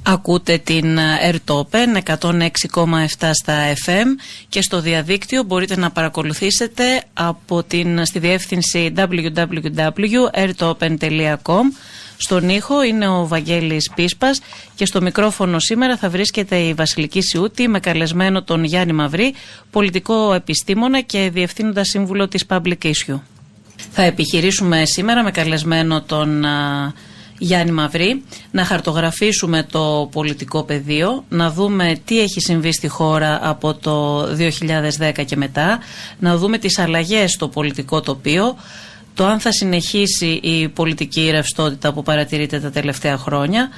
Ακούτε την Airtopen 106,7 στα FM και στο διαδίκτυο μπορείτε να παρακολουθήσετε στη διεύθυνση www.airtopen.com. Στον ήχο είναι ο Βαγγέλης Πίσπας και στο μικρόφωνο σήμερα θα βρίσκεται η Βασιλική Σιούτη με καλεσμένο τον Γιάννη Μαυρή, πολιτικό επιστήμονα και διευθύνοντα σύμβουλο της Public Issue. Θα επιχειρήσουμε σήμερα με καλεσμένο τον Γιάννη Μαυρή να χαρτογραφήσουμε το πολιτικό πεδίο, να δούμε τι έχει συμβεί στη χώρα από το 2010 και μετά, να δούμε τις αλλαγές στο πολιτικό τοπίο, το αν θα συνεχίσει η πολιτική ρευστότητα που παρατηρείται τα τελευταία χρόνια.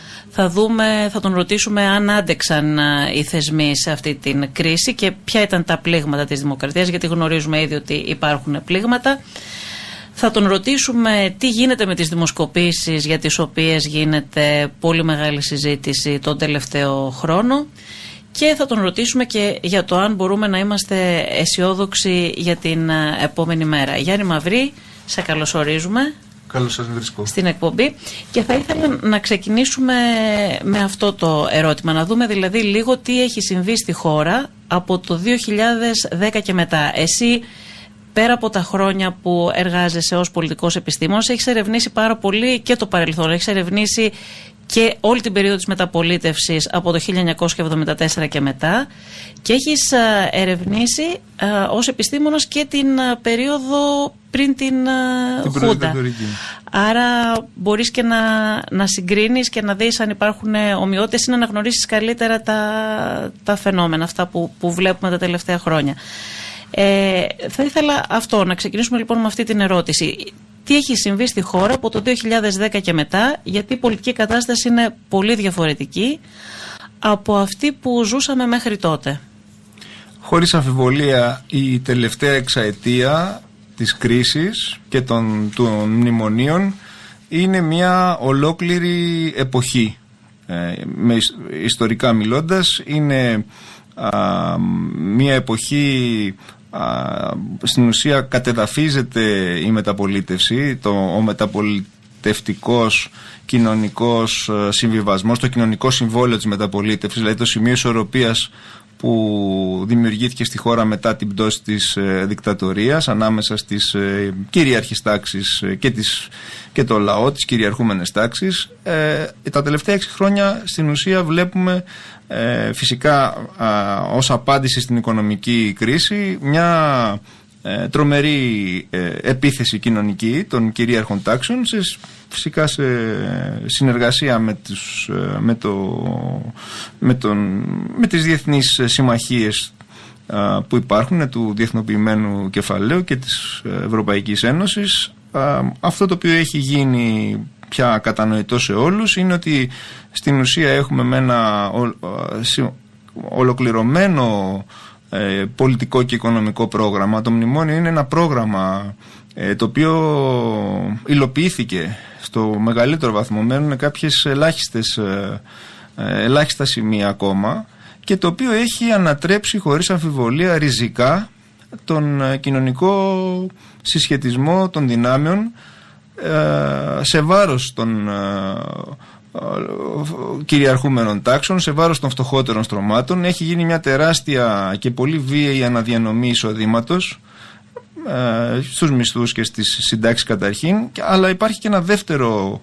Θα τον ρωτήσουμε αν άντεξαν οι θεσμοί σε αυτή την κρίση και ποια ήταν τα πλήγματα της δημοκρατίας, γιατί γνωρίζουμε ήδη ότι υπάρχουν πλήγματα. Θα τον ρωτήσουμε τι γίνεται με τις δημοσκοπήσεις για τις οποίες γίνεται πολύ μεγάλη συζήτηση τον τελευταίο χρόνο και θα τον ρωτήσουμε και για το αν μπορούμε να είμαστε αισιόδοξοι για την επόμενη μέρα. Γιάννη Μαυρή, σε καλωσορίζουμε. Καλώς σας βρίσκω. Στην εκπομπή και θα ήθελα να ξεκινήσουμε με αυτό το ερώτημα, να δούμε δηλαδή λίγο τι έχει συμβεί στη χώρα από το 2010 και μετά. Εσύ, πέρα από τα χρόνια που εργάζεσαι ως πολιτικός επιστήμονας, έχεις ερευνήσει πάρα πολύ και το παρελθόν, έχεις ερευνήσει και όλη την περίοδο της μεταπολίτευσης από το 1974 και μετά και έχεις ερευνήσει ως επιστήμονας και την περίοδο πριν την Χούντα. Άρα μπορείς και να συγκρίνεις και να δεις αν υπάρχουν ομοιότητες ή να αναγνωρίσεις καλύτερα τα φαινόμενα αυτά που βλέπουμε τα τελευταία χρόνια. Θα ήθελα να ξεκινήσουμε λοιπόν με αυτή την ερώτηση. Τι έχει συμβεί στη χώρα από το 2010 και μετά, γιατί η πολιτική κατάσταση είναι πολύ διαφορετική από αυτή που ζούσαμε μέχρι τότε? Χωρίς αμφιβολία η τελευταία εξαετία της κρίσης και των μνημονίων είναι μια ολόκληρη εποχή. Ιστορικά μιλώντας, είναι μια εποχή. Στην ουσία κατεδαφίζεται η μεταπολίτευση, ο μεταπολιτευτικός κοινωνικός συμβιβασμός, το κοινωνικό συμβόλαιο της μεταπολίτευσης, δηλαδή το σημείο ισορροπίας που δημιουργήθηκε στη χώρα μετά την πτώση της δικτατορίας ανάμεσα στις κυρίαρχες τάξεις και το λαό, τις κυριαρχούμενες τάξεις. Τα τελευταία 6 χρόνια στην ουσία βλέπουμε φυσικά ως απάντηση στην οικονομική κρίση μια τρομερή επίθεση κοινωνική των κυρίαρχων τάξεων, φυσικά σε συνεργασία με τις διεθνείς συμμαχίες που υπάρχουν του διεθνοποιημένου κεφαλαίου και της Ευρωπαϊκής Ένωσης. Αυτό το οποίο έχει γίνει πια κατανοητό σε όλους είναι ότι στην ουσία έχουμε με ένα ολοκληρωμένο πολιτικό και οικονομικό πρόγραμμα. Το μνημόνιο είναι ένα πρόγραμμα το οποίο υλοποιήθηκε στο μεγαλύτερο βαθμό, μένουν κάποιες ελάχιστα σημεία ακόμα, και το οποίο έχει ανατρέψει χωρίς αμφιβολία ριζικά τον κοινωνικό συσχετισμό των δυνάμεων σε βάρος των κυριαρχούμενων τάξεων, σε βάρος των φτωχότερων στρωμάτων. Έχει γίνει μια τεράστια και πολύ βίαιη αναδιανομή εισοδήματος στους μισθούς και στις συντάξεις καταρχήν, αλλά υπάρχει και ένα δεύτερο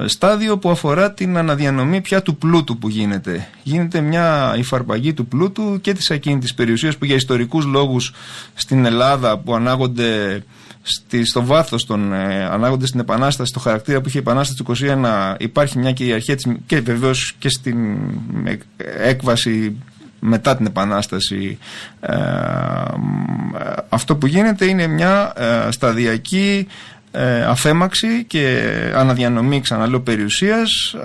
στάδιο που αφορά την αναδιανομή πια του πλούτου που γίνεται. Γίνεται μια υφαρπαγή του πλούτου και της ακίνητης περιουσίας που για ιστορικούς λόγους στην Ελλάδα, που ανάγονται στο βάθος ανάγονται στην Επανάσταση, στο χαρακτήρα που είχε η Επανάσταση του 1921, υπάρχει μια κυριαρχία και βεβαίως και στην έκβαση μετά την Επανάσταση. Αυτό που γίνεται είναι μια σταδιακή αφέμαξη και αναδιανομή, ξαναλέω, περιουσίας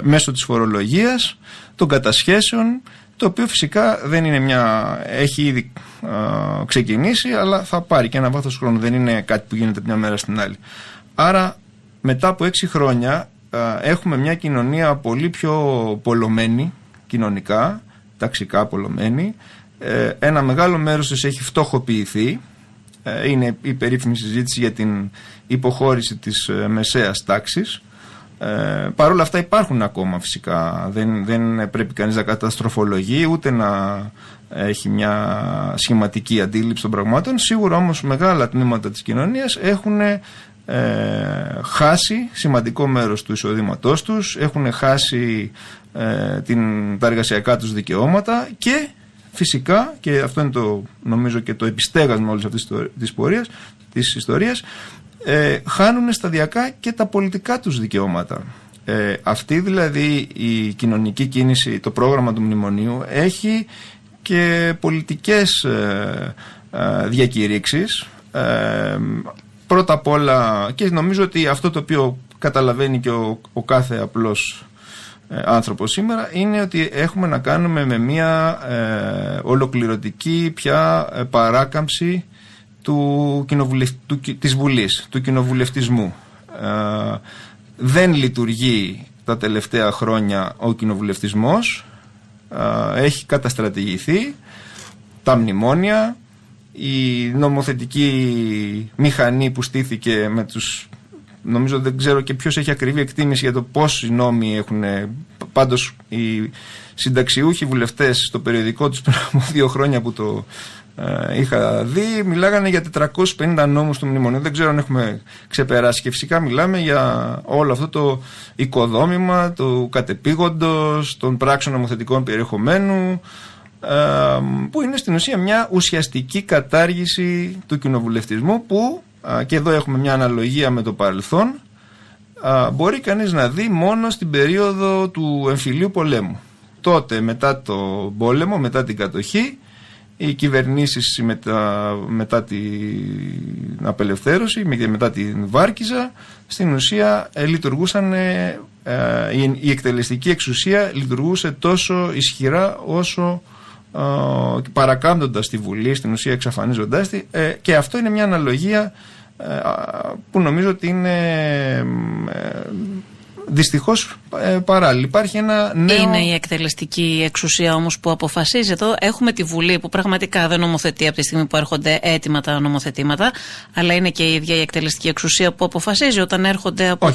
μέσω της φορολογίας, των κατασχέσεων, το οποίο φυσικά δεν είναι έχει ήδη ξεκινήσει, αλλά θα πάρει και ένα βάθος χρόνου, δεν είναι κάτι που γίνεται μια μέρα στην άλλη. Άρα μετά από 6 χρόνια έχουμε μια κοινωνία πολύ πιο πολλωμένη κοινωνικά, ταξικά πολλωμένη. Ένα μεγάλο μέρος της έχει φτωχοποιηθεί. Είναι η περίφημη συζήτηση για την υποχώρηση της μεσαίας τάξης. Παρ' όλα αυτά υπάρχουν ακόμα φυσικά. Δεν πρέπει κανείς να καταστροφολογεί ούτε να έχει μια σχηματική αντίληψη των πραγμάτων. Σίγουρα όμως μεγάλα τμήματα της κοινωνίας έχουν χάσει σημαντικό μέρος του εισοδήματός τους, έχουν χάσει τα εργασιακά τους δικαιώματα και φυσικά, και αυτό είναι νομίζω και το επιστέγασμα όλης αυτής της ιστορίας, χάνουν σταδιακά και τα πολιτικά τους δικαιώματα. Αυτή δηλαδή η κοινωνική κίνηση, το πρόγραμμα του μνημονίου έχει και πολιτικές διακηρύξεις. Πρώτα απ' όλα, και νομίζω ότι αυτό το οποίο καταλαβαίνει και ο κάθε απλός άνθρωπος σήμερα, είναι ότι έχουμε να κάνουμε με μια ολοκληρωτική πια παράκαμψη της Βουλής, του κοινοβουλευτισμού. Δεν λειτουργεί τα τελευταία χρόνια ο κοινοβουλευτισμός, έχει καταστρατηγηθεί, τα μνημόνια, η νομοθετική μηχανή που στήθηκε με τους... Νομίζω δεν ξέρω και ποιος έχει ακριβή εκτίμηση για το πόσοι νόμοι έχουν. Πάντως οι συνταξιούχοι βουλευτές στο περιοδικό τους πριν από 2 χρόνια που το είχα δει, μιλάγανε για 450 νόμους του μνημονίου. Δεν ξέρω αν έχουμε ξεπεράσει, και φυσικά μιλάμε για όλο αυτό το οικοδόμημα του κατεπήγοντος, των πράξεων νομοθετικών περιεχομένου, που είναι στην ουσία μια ουσιαστική κατάργηση του κοινοβουλευτισμού που, και εδώ έχουμε μια αναλογία με το παρελθόν, μπορεί κανείς να δει μόνο στην περίοδο του εμφυλίου πολέμου. Τότε, μετά το πόλεμο, μετά την κατοχή, οι κυβερνήσεις μετά την απελευθέρωση, μετά την Βάρκιζα, στην ουσία λειτουργούσαν, η εκτελεστική εξουσία λειτουργούσε τόσο ισχυρά όσο παρακάμπτοντας τη Βουλή, στην ουσία εξαφανίζοντάς τη, και αυτό είναι μια αναλογία που νομίζω ότι είναι δυστυχώς παράλληλη. Υπάρχει ένα νέο... Είναι η εκτελεστική εξουσία όμως που αποφασίζει. Εδώ έχουμε τη Βουλή που πραγματικά δεν νομοθετεί από τη στιγμή που έρχονται έτοιμα τα νομοθετήματα, αλλά είναι και η ίδια η εκτελεστική εξουσία που αποφασίζει όταν έρχονται από,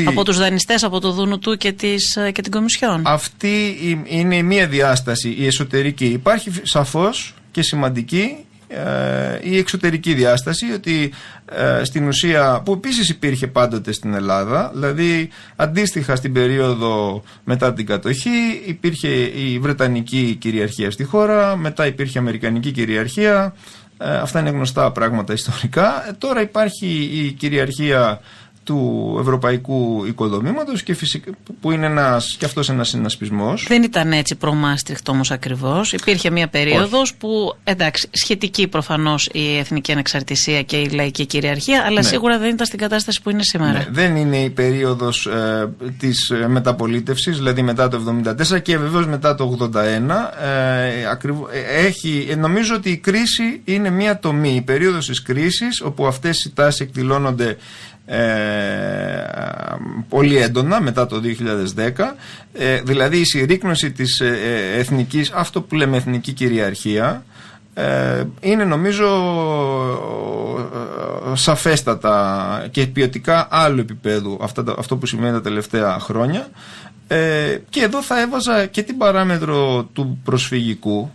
από τους δανειστές, από το Δουνουτού και την Κομισιόν. Αυτή είναι η μία διάσταση, η εσωτερική. Υπάρχει σαφώς και σημαντική η εξωτερική διάσταση, ότι στην ουσία, που επίσης υπήρχε πάντοτε στην Ελλάδα, δηλαδή αντίστοιχα στην περίοδο μετά την κατοχή υπήρχε η Βρετανική κυριαρχία στη χώρα, μετά υπήρχε η Αμερικανική κυριαρχία, αυτά είναι γνωστά πράγματα ιστορικά. Τώρα υπάρχει η κυριαρχία του ευρωπαϊκού οικοδομήματος και φυσικά, που είναι και αυτός ένας συνασπισμός. Δεν ήταν έτσι προ-Μάστριχτ όμως ακριβώς. Υπήρχε μια περίοδος που, εντάξει, σχετική προφανώς η εθνική ανεξαρτησία και η λαϊκή κυριαρχία, αλλά σίγουρα δεν ήταν στην κατάσταση που είναι σήμερα. Ναι, δεν είναι η περίοδος της μεταπολίτευσης, δηλαδή μετά το 1974 και βεβαίως μετά το 1981. Νομίζω ότι η κρίση είναι μια τομή, η περίοδος της κρίσης, όπου αυτές οι τάσεις εκδηλώνονται πολύ έντονα μετά το 2010, δηλαδή η συρρίκνωση της εθνικής, αυτό που λέμε εθνική κυριαρχία, είναι νομίζω σαφέστατα και ποιοτικά άλλο επίπεδο αυτό που σημαίνει τα τελευταία χρόνια, και εδώ θα έβαζα και την παράμετρο του προσφυγικού,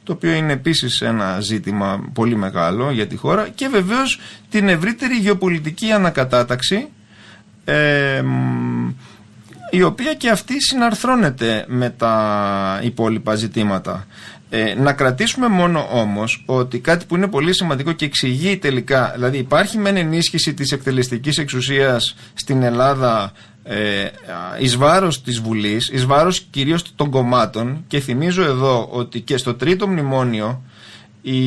το οποίο είναι επίσης ένα ζήτημα πολύ μεγάλο για τη χώρα, και βεβαίως την ευρύτερη γεωπολιτική ανακατάταξη, η οποία και αυτή συναρθρώνεται με τα υπόλοιπα ζητήματα. Να κρατήσουμε μόνο όμως ότι κάτι που είναι πολύ σημαντικό και εξηγεί τελικά, δηλαδή υπάρχει μεν ενίσχυση της εκτελεστικής εξουσίας στην Ελλάδα εις βάρος της Βουλής, εις βάρος κυρίως των κομμάτων, και θυμίζω εδώ ότι και στο τρίτο μνημόνιο η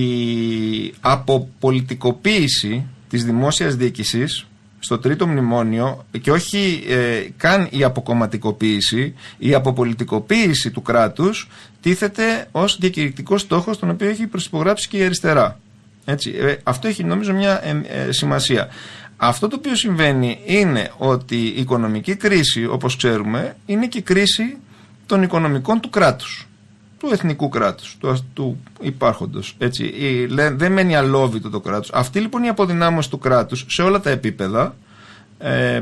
αποπολιτικοποίηση της δημόσιας διοίκησης στο τρίτο μνημόνιο, και όχι καν η αποκομματικοποίηση, η αποπολιτικοποίηση του κράτους τίθεται ως διακηρυκτικός στόχος, τον οποίο έχει προσυπογράψει και η αριστερά. Έτσι, αυτό έχει νομίζω μια σημασία. Αυτό το οποίο συμβαίνει είναι ότι η οικονομική κρίση, όπως ξέρουμε, είναι και κρίση των οικονομικών του κράτους, του εθνικού κράτους, του υπάρχοντος. Έτσι. Δεν μένει αλόβητο το κράτος. Αυτή λοιπόν η αποδυνάμωση του κράτους σε όλα τα επίπεδα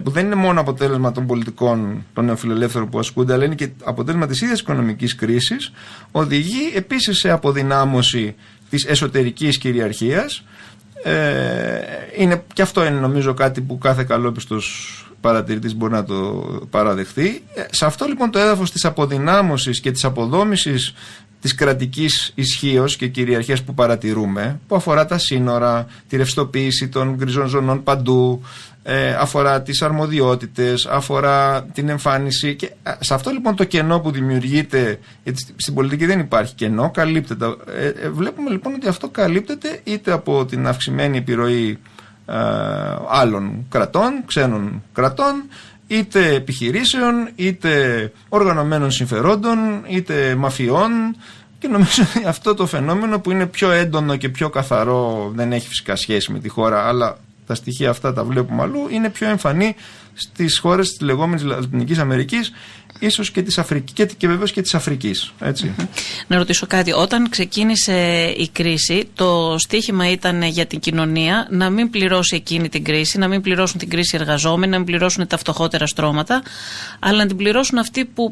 που δεν είναι μόνο αποτέλεσμα των πολιτικών των νεοφιλελεύθερων που ασκούνται, αλλά είναι και αποτέλεσμα της ίδιας οικονομικής κρίσης, οδηγεί επίσης σε αποδυνάμωση της εσωτερικής κυριαρχίας. Και αυτό είναι νομίζω κάτι που κάθε καλόπιστος παρατηρητής μπορεί να το παραδεχθεί. Σε αυτό λοιπόν το έδαφος της αποδυνάμωσης και της αποδόμησης της κρατικής ισχύως και κυριαρχίας που παρατηρούμε, που αφορά τα σύνορα, τη ρευστοποίηση των γκριζών ζωνών παντού, αφορά τις αρμοδιότητες, αφορά την εμφάνιση, και σε αυτό λοιπόν το κενό που δημιουργείται, γιατί στην πολιτική δεν υπάρχει κενό, καλύπτεται. Βλέπουμε λοιπόν ότι αυτό καλύπτεται είτε από την αυξημένη επιρροή άλλων κρατών, ξένων κρατών, είτε επιχειρήσεων, είτε οργανωμένων συμφερόντων, είτε μαφιών, και νομίζω ότι αυτό το φαινόμενο που είναι πιο έντονο και πιο καθαρό, δεν έχει φυσικά σχέση με τη χώρα, αλλά τα στοιχεία αυτά τα βλέπουμε αλλού, είναι πιο εμφανή στις χώρες της λεγόμενης Λατινικής Αμερικής, ίσως και της Αφρικής, και βεβαίως και της Αφρικής. Έτσι. Να ρωτήσω κάτι. Όταν ξεκίνησε η κρίση, το στίχημα ήταν για την κοινωνία να μην πληρώσει εκείνη την κρίση, να μην πληρώσουν την κρίση οι εργαζόμενοι, να μην πληρώσουν τα φτωχότερα στρώματα, αλλά να την πληρώσουν αυτοί που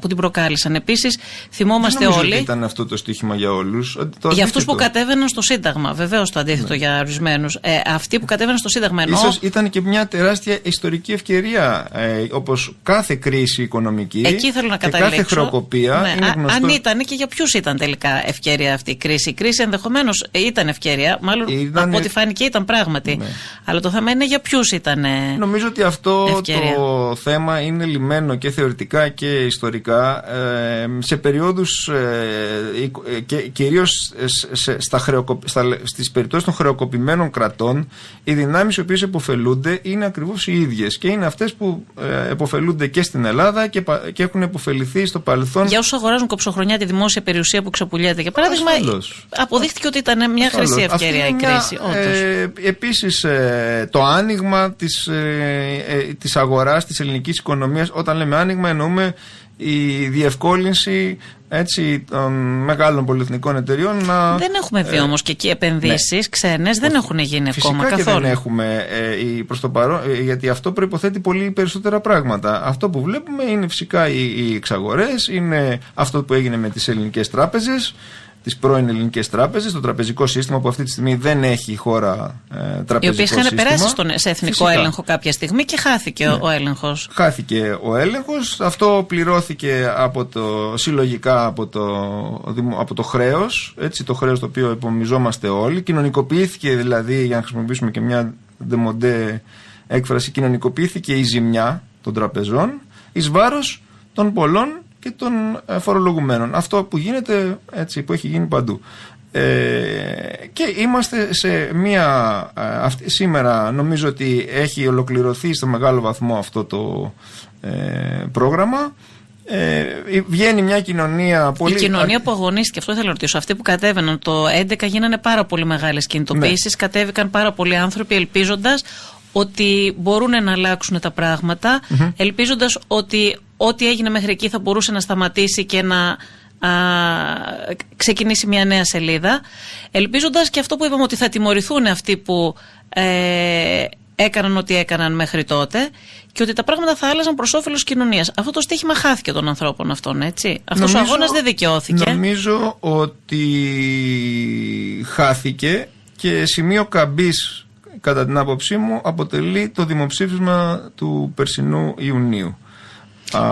την προκάλεσαν. Επίσης, θυμόμαστε όλοι. Δεν νομίζω ότι ήταν αυτό το στίχημα για όλους. Για αυτούς που κατέβαιναν στο Σύνταγμα. Βεβαίως το αντίθετο για ορισμένους. Αυτοί που κατέβαιναν στο Σύνταγμα. Ίσως ήταν και μια τεράστια ιστορική ευκαιρία, όπως κάθε κρίση οικονομική. Εκεί θέλω να καταλήξω. Και κάθε χρεοκοπία. Ναι. Είναι γνωστό. Αν ήταν και για ποιους ήταν τελικά ευκαιρία αυτή η κρίση. Η κρίση ενδεχομένως ήταν ευκαιρία, μάλλον από ό,τι φάνηκε ήταν πράγματι. Ναι. Αλλά το θέμα είναι για ποιους ήταν. Νομίζω ότι αυτό ευκαιρία. Το θέμα είναι λυμμένο και θεωρητικά και ιστορικά σε περιόδους και κυρίως στις περιπτώσεις των χρεοκοπημένων κρατών, οι δυνάμεις οι οποίες επωφελούνται είναι ακριβώς οι ίδιες και είναι αυτές που επωφελούνται και στην Ελλάδα και έχουν επωφεληθεί στο παρελθόν. Για όσους αγοράζουν κοψοχρονιά τη δημόσια περιουσία που ξεπουλιέται, για παράδειγμα, αποδείχτηκε ότι ήταν μια χρυσή ευκαιρία η κρίση. Επίσης, το άνοιγμα της αγοράς της ελληνικής οικονομίας, όταν λέμε άνοιγμα εννοούμε η διευκόλυνση των μεγάλων πολυεθνικών εταιριών να. Δεν έχουμε δει όμως και εκεί επενδύσεις ξένες, δεν έχουν γίνει ακόμα καθόλου. Φυσικά και δεν έχουμε προς το παρόν, γιατί αυτό προϋποθέτει πολύ περισσότερα πράγματα. Αυτό που βλέπουμε είναι φυσικά οι εξαγορές, είναι αυτό που έγινε με τις ελληνικές τράπεζες, τις πρώην ελληνικές τράπεζες, το τραπεζικό σύστημα που αυτή τη στιγμή δεν έχει η χώρα τραπεζικό σύστημα. Οι οποίες είχαν περάσει σε εθνικό φυσικά έλεγχο κάποια στιγμή και χάθηκε ο έλεγχος. Χάθηκε ο έλεγχος. Αυτό πληρώθηκε συλλογικά από το χρέος, το χρέος το οποίο επομιζόμαστε όλοι. Κοινωνικοποιήθηκε δηλαδή, για να χρησιμοποιήσουμε και μια ντεμοντέ έκφραση, κοινωνικοποιήθηκε η ζημιά των τραπεζών εις βάρος των πολλών και των φορολογουμένων. Αυτό που γίνεται, που έχει γίνει παντού. Και είμαστε σε σήμερα νομίζω ότι έχει ολοκληρωθεί στο μεγάλο βαθμό αυτό το πρόγραμμα. Βγαίνει μια κοινωνία πολύ. Η κοινωνία που αγωνίστηκε, αυτό θέλω να ρωτήσω. Αυτοί που κατέβαιναν το 2011 γίνανε πάρα πολύ μεγάλες κινητοποιήσεις, κατέβηκαν πάρα πολλοί άνθρωποι ελπίζοντας ότι μπορούν να αλλάξουν τα πράγματα, ελπίζοντας ότι ό,τι έγινε μέχρι εκεί θα μπορούσε να σταματήσει και να ξεκινήσει μια νέα σελίδα, ελπίζοντας και αυτό που είπαμε, ότι θα τιμωρηθούν αυτοί που έκαναν ό,τι έκαναν μέχρι τότε και ότι τα πράγματα θα άλλαζαν προς όφελος κοινωνίας. Αυτό το στίχημα χάθηκε των ανθρώπων αυτών, έτσι. Αυτός ο αγώνας δεν δικαιώθηκε. Νομίζω ότι χάθηκε και σημείο καμπής, κατά την άποψή μου, αποτελεί το δημοψήφισμα του περσινού Ιουνίου.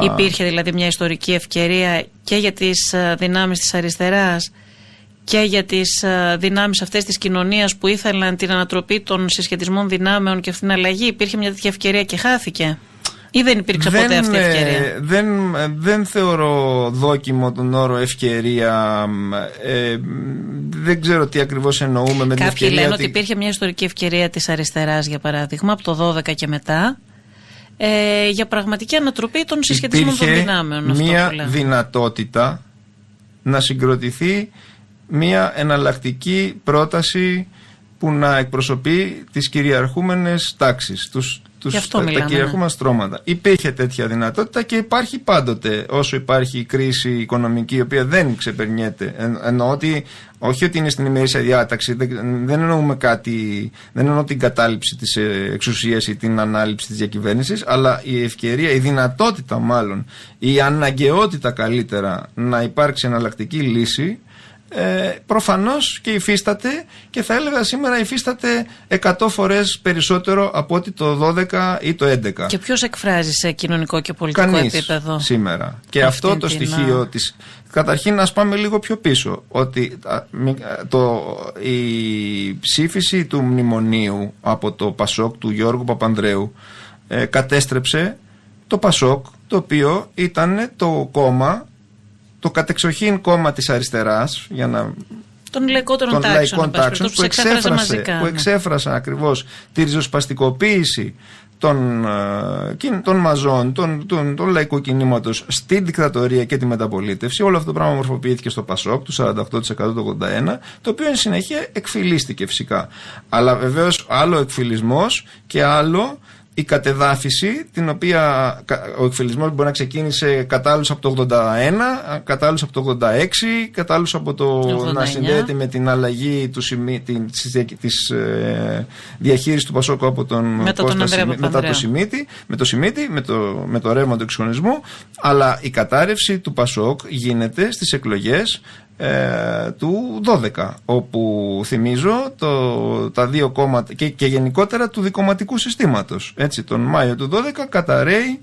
Υπήρχε δηλαδή μια ιστορική ευκαιρία και για τις δυνάμεις της αριστεράς και για τις δυνάμεις αυτές της κοινωνίας που ήθελαν την ανατροπή των συσχετισμών δυνάμεων και αυτήν την αλλαγή. Υπήρχε μια τέτοια ευκαιρία και χάθηκε, ή δεν υπήρξε ποτέ αυτή η ευκαιρία? Δεν θεωρώ δόκιμο τον όρο ευκαιρία. Δεν ξέρω τι ακριβώς εννοούμε με την ευκαιρία. Κάποιοι λένε ότι υπήρχε μια ιστορική ευκαιρία της αριστεράς, για παράδειγμα, από το 12 και μετά, για πραγματική ανατροπή των συσχετισμών των δυνάμεων. Μια δυνατότητα να συγκροτηθεί μια εναλλακτική πρόταση που να εκπροσωπεί τις κυριαρχούμενες τάξεις, τα κυριαρχούμενα στρώματα. Υπήρχε τέτοια δυνατότητα και υπάρχει πάντοτε, όσο υπάρχει η κρίση οικονομική, η οποία δεν ξεπερνιέται. Εννοώ ότι όχι ότι είναι στην ημερήσια διάταξη, δεν εννοούμε κάτι, δεν εννοώ την κατάληψη της εξουσίας ή την ανάληψη της διακυβέρνησης, αλλά η ευκαιρία, η δυνατότητα μάλλον, η αναγκαιότητα καλύτερα να υπάρξει εναλλακτική λύση. Προφανώς και υφίσταται, και θα έλεγα σήμερα υφίσταται 100 φορές περισσότερο από ότι το 12 ή το 11. Και ποιος εκφράζει σε κοινωνικό και πολιτικό επίπεδο σήμερα. Και αυτό το στοιχείο της. Καταρχήν, ας πάμε λίγο πιο πίσω. Ότι η ψήφιση του μνημονίου από το Πασόκ του Γιώργου Παπανδρέου κατέστρεψε το Πασόκ, το οποίο ήταν το κόμμα, το κατεξοχήν κόμμα της αριστεράς, για να... των λαϊκότερων τάξεων που εξέφρασαν ακριβώς τη ριζοσπαστικοποίηση των μαζών, των λαϊκού κινήματος στην δικτατορία και τη μεταπολίτευση. Όλο αυτό το πράγμα μορφοποιήθηκε στο Πασόκ του 48% το 81%, το οποίο εν συνεχεία εκφυλίστηκε φυσικά. Αλλά βεβαίως άλλο εκφυλισμός και άλλο η κατεδάφιση, την οποία ο εκφυλισμός μπορεί να ξεκίνησε κατά άλλους από το 81, κατά άλλους από το 86, κατά άλλους από το 89. Να συνδέεται με την αλλαγή της διαχείρισης του Πασόκου από τον Κώστα μετά το Σιμίτη, με το ρεύμα του εξυγχρονισμού. Αλλά η κατάρρευση του Πασόκ γίνεται στις εκλογές του 12, όπου θυμίζω τα δύο κόμματα και γενικότερα του δικομματικού συστήματος. Έτσι, τον Μάιο του 12 καταρρέει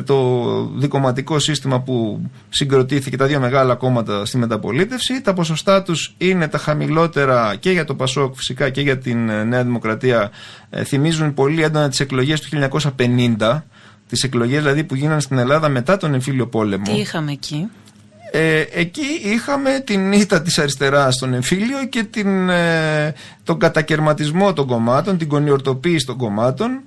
το δικομματικό σύστημα που συγκροτήθηκε, τα δύο μεγάλα κόμματα στη μεταπολίτευση. Τα ποσοστά τους είναι τα χαμηλότερα και για το Πασόκ φυσικά και για την Νέα Δημοκρατία. Θυμίζουν πολύ έντονα τις εκλογές του 1950, τις εκλογές δηλαδή που γίνανε στην Ελλάδα μετά τον εμφύλιο πόλεμο. Τι είχαμε εκεί? Εκεί είχαμε την ήττα της αριστεράς στον εμφύλιο και τον κατακερματισμό των κομμάτων, την κονιορτοποίηση των κομμάτων,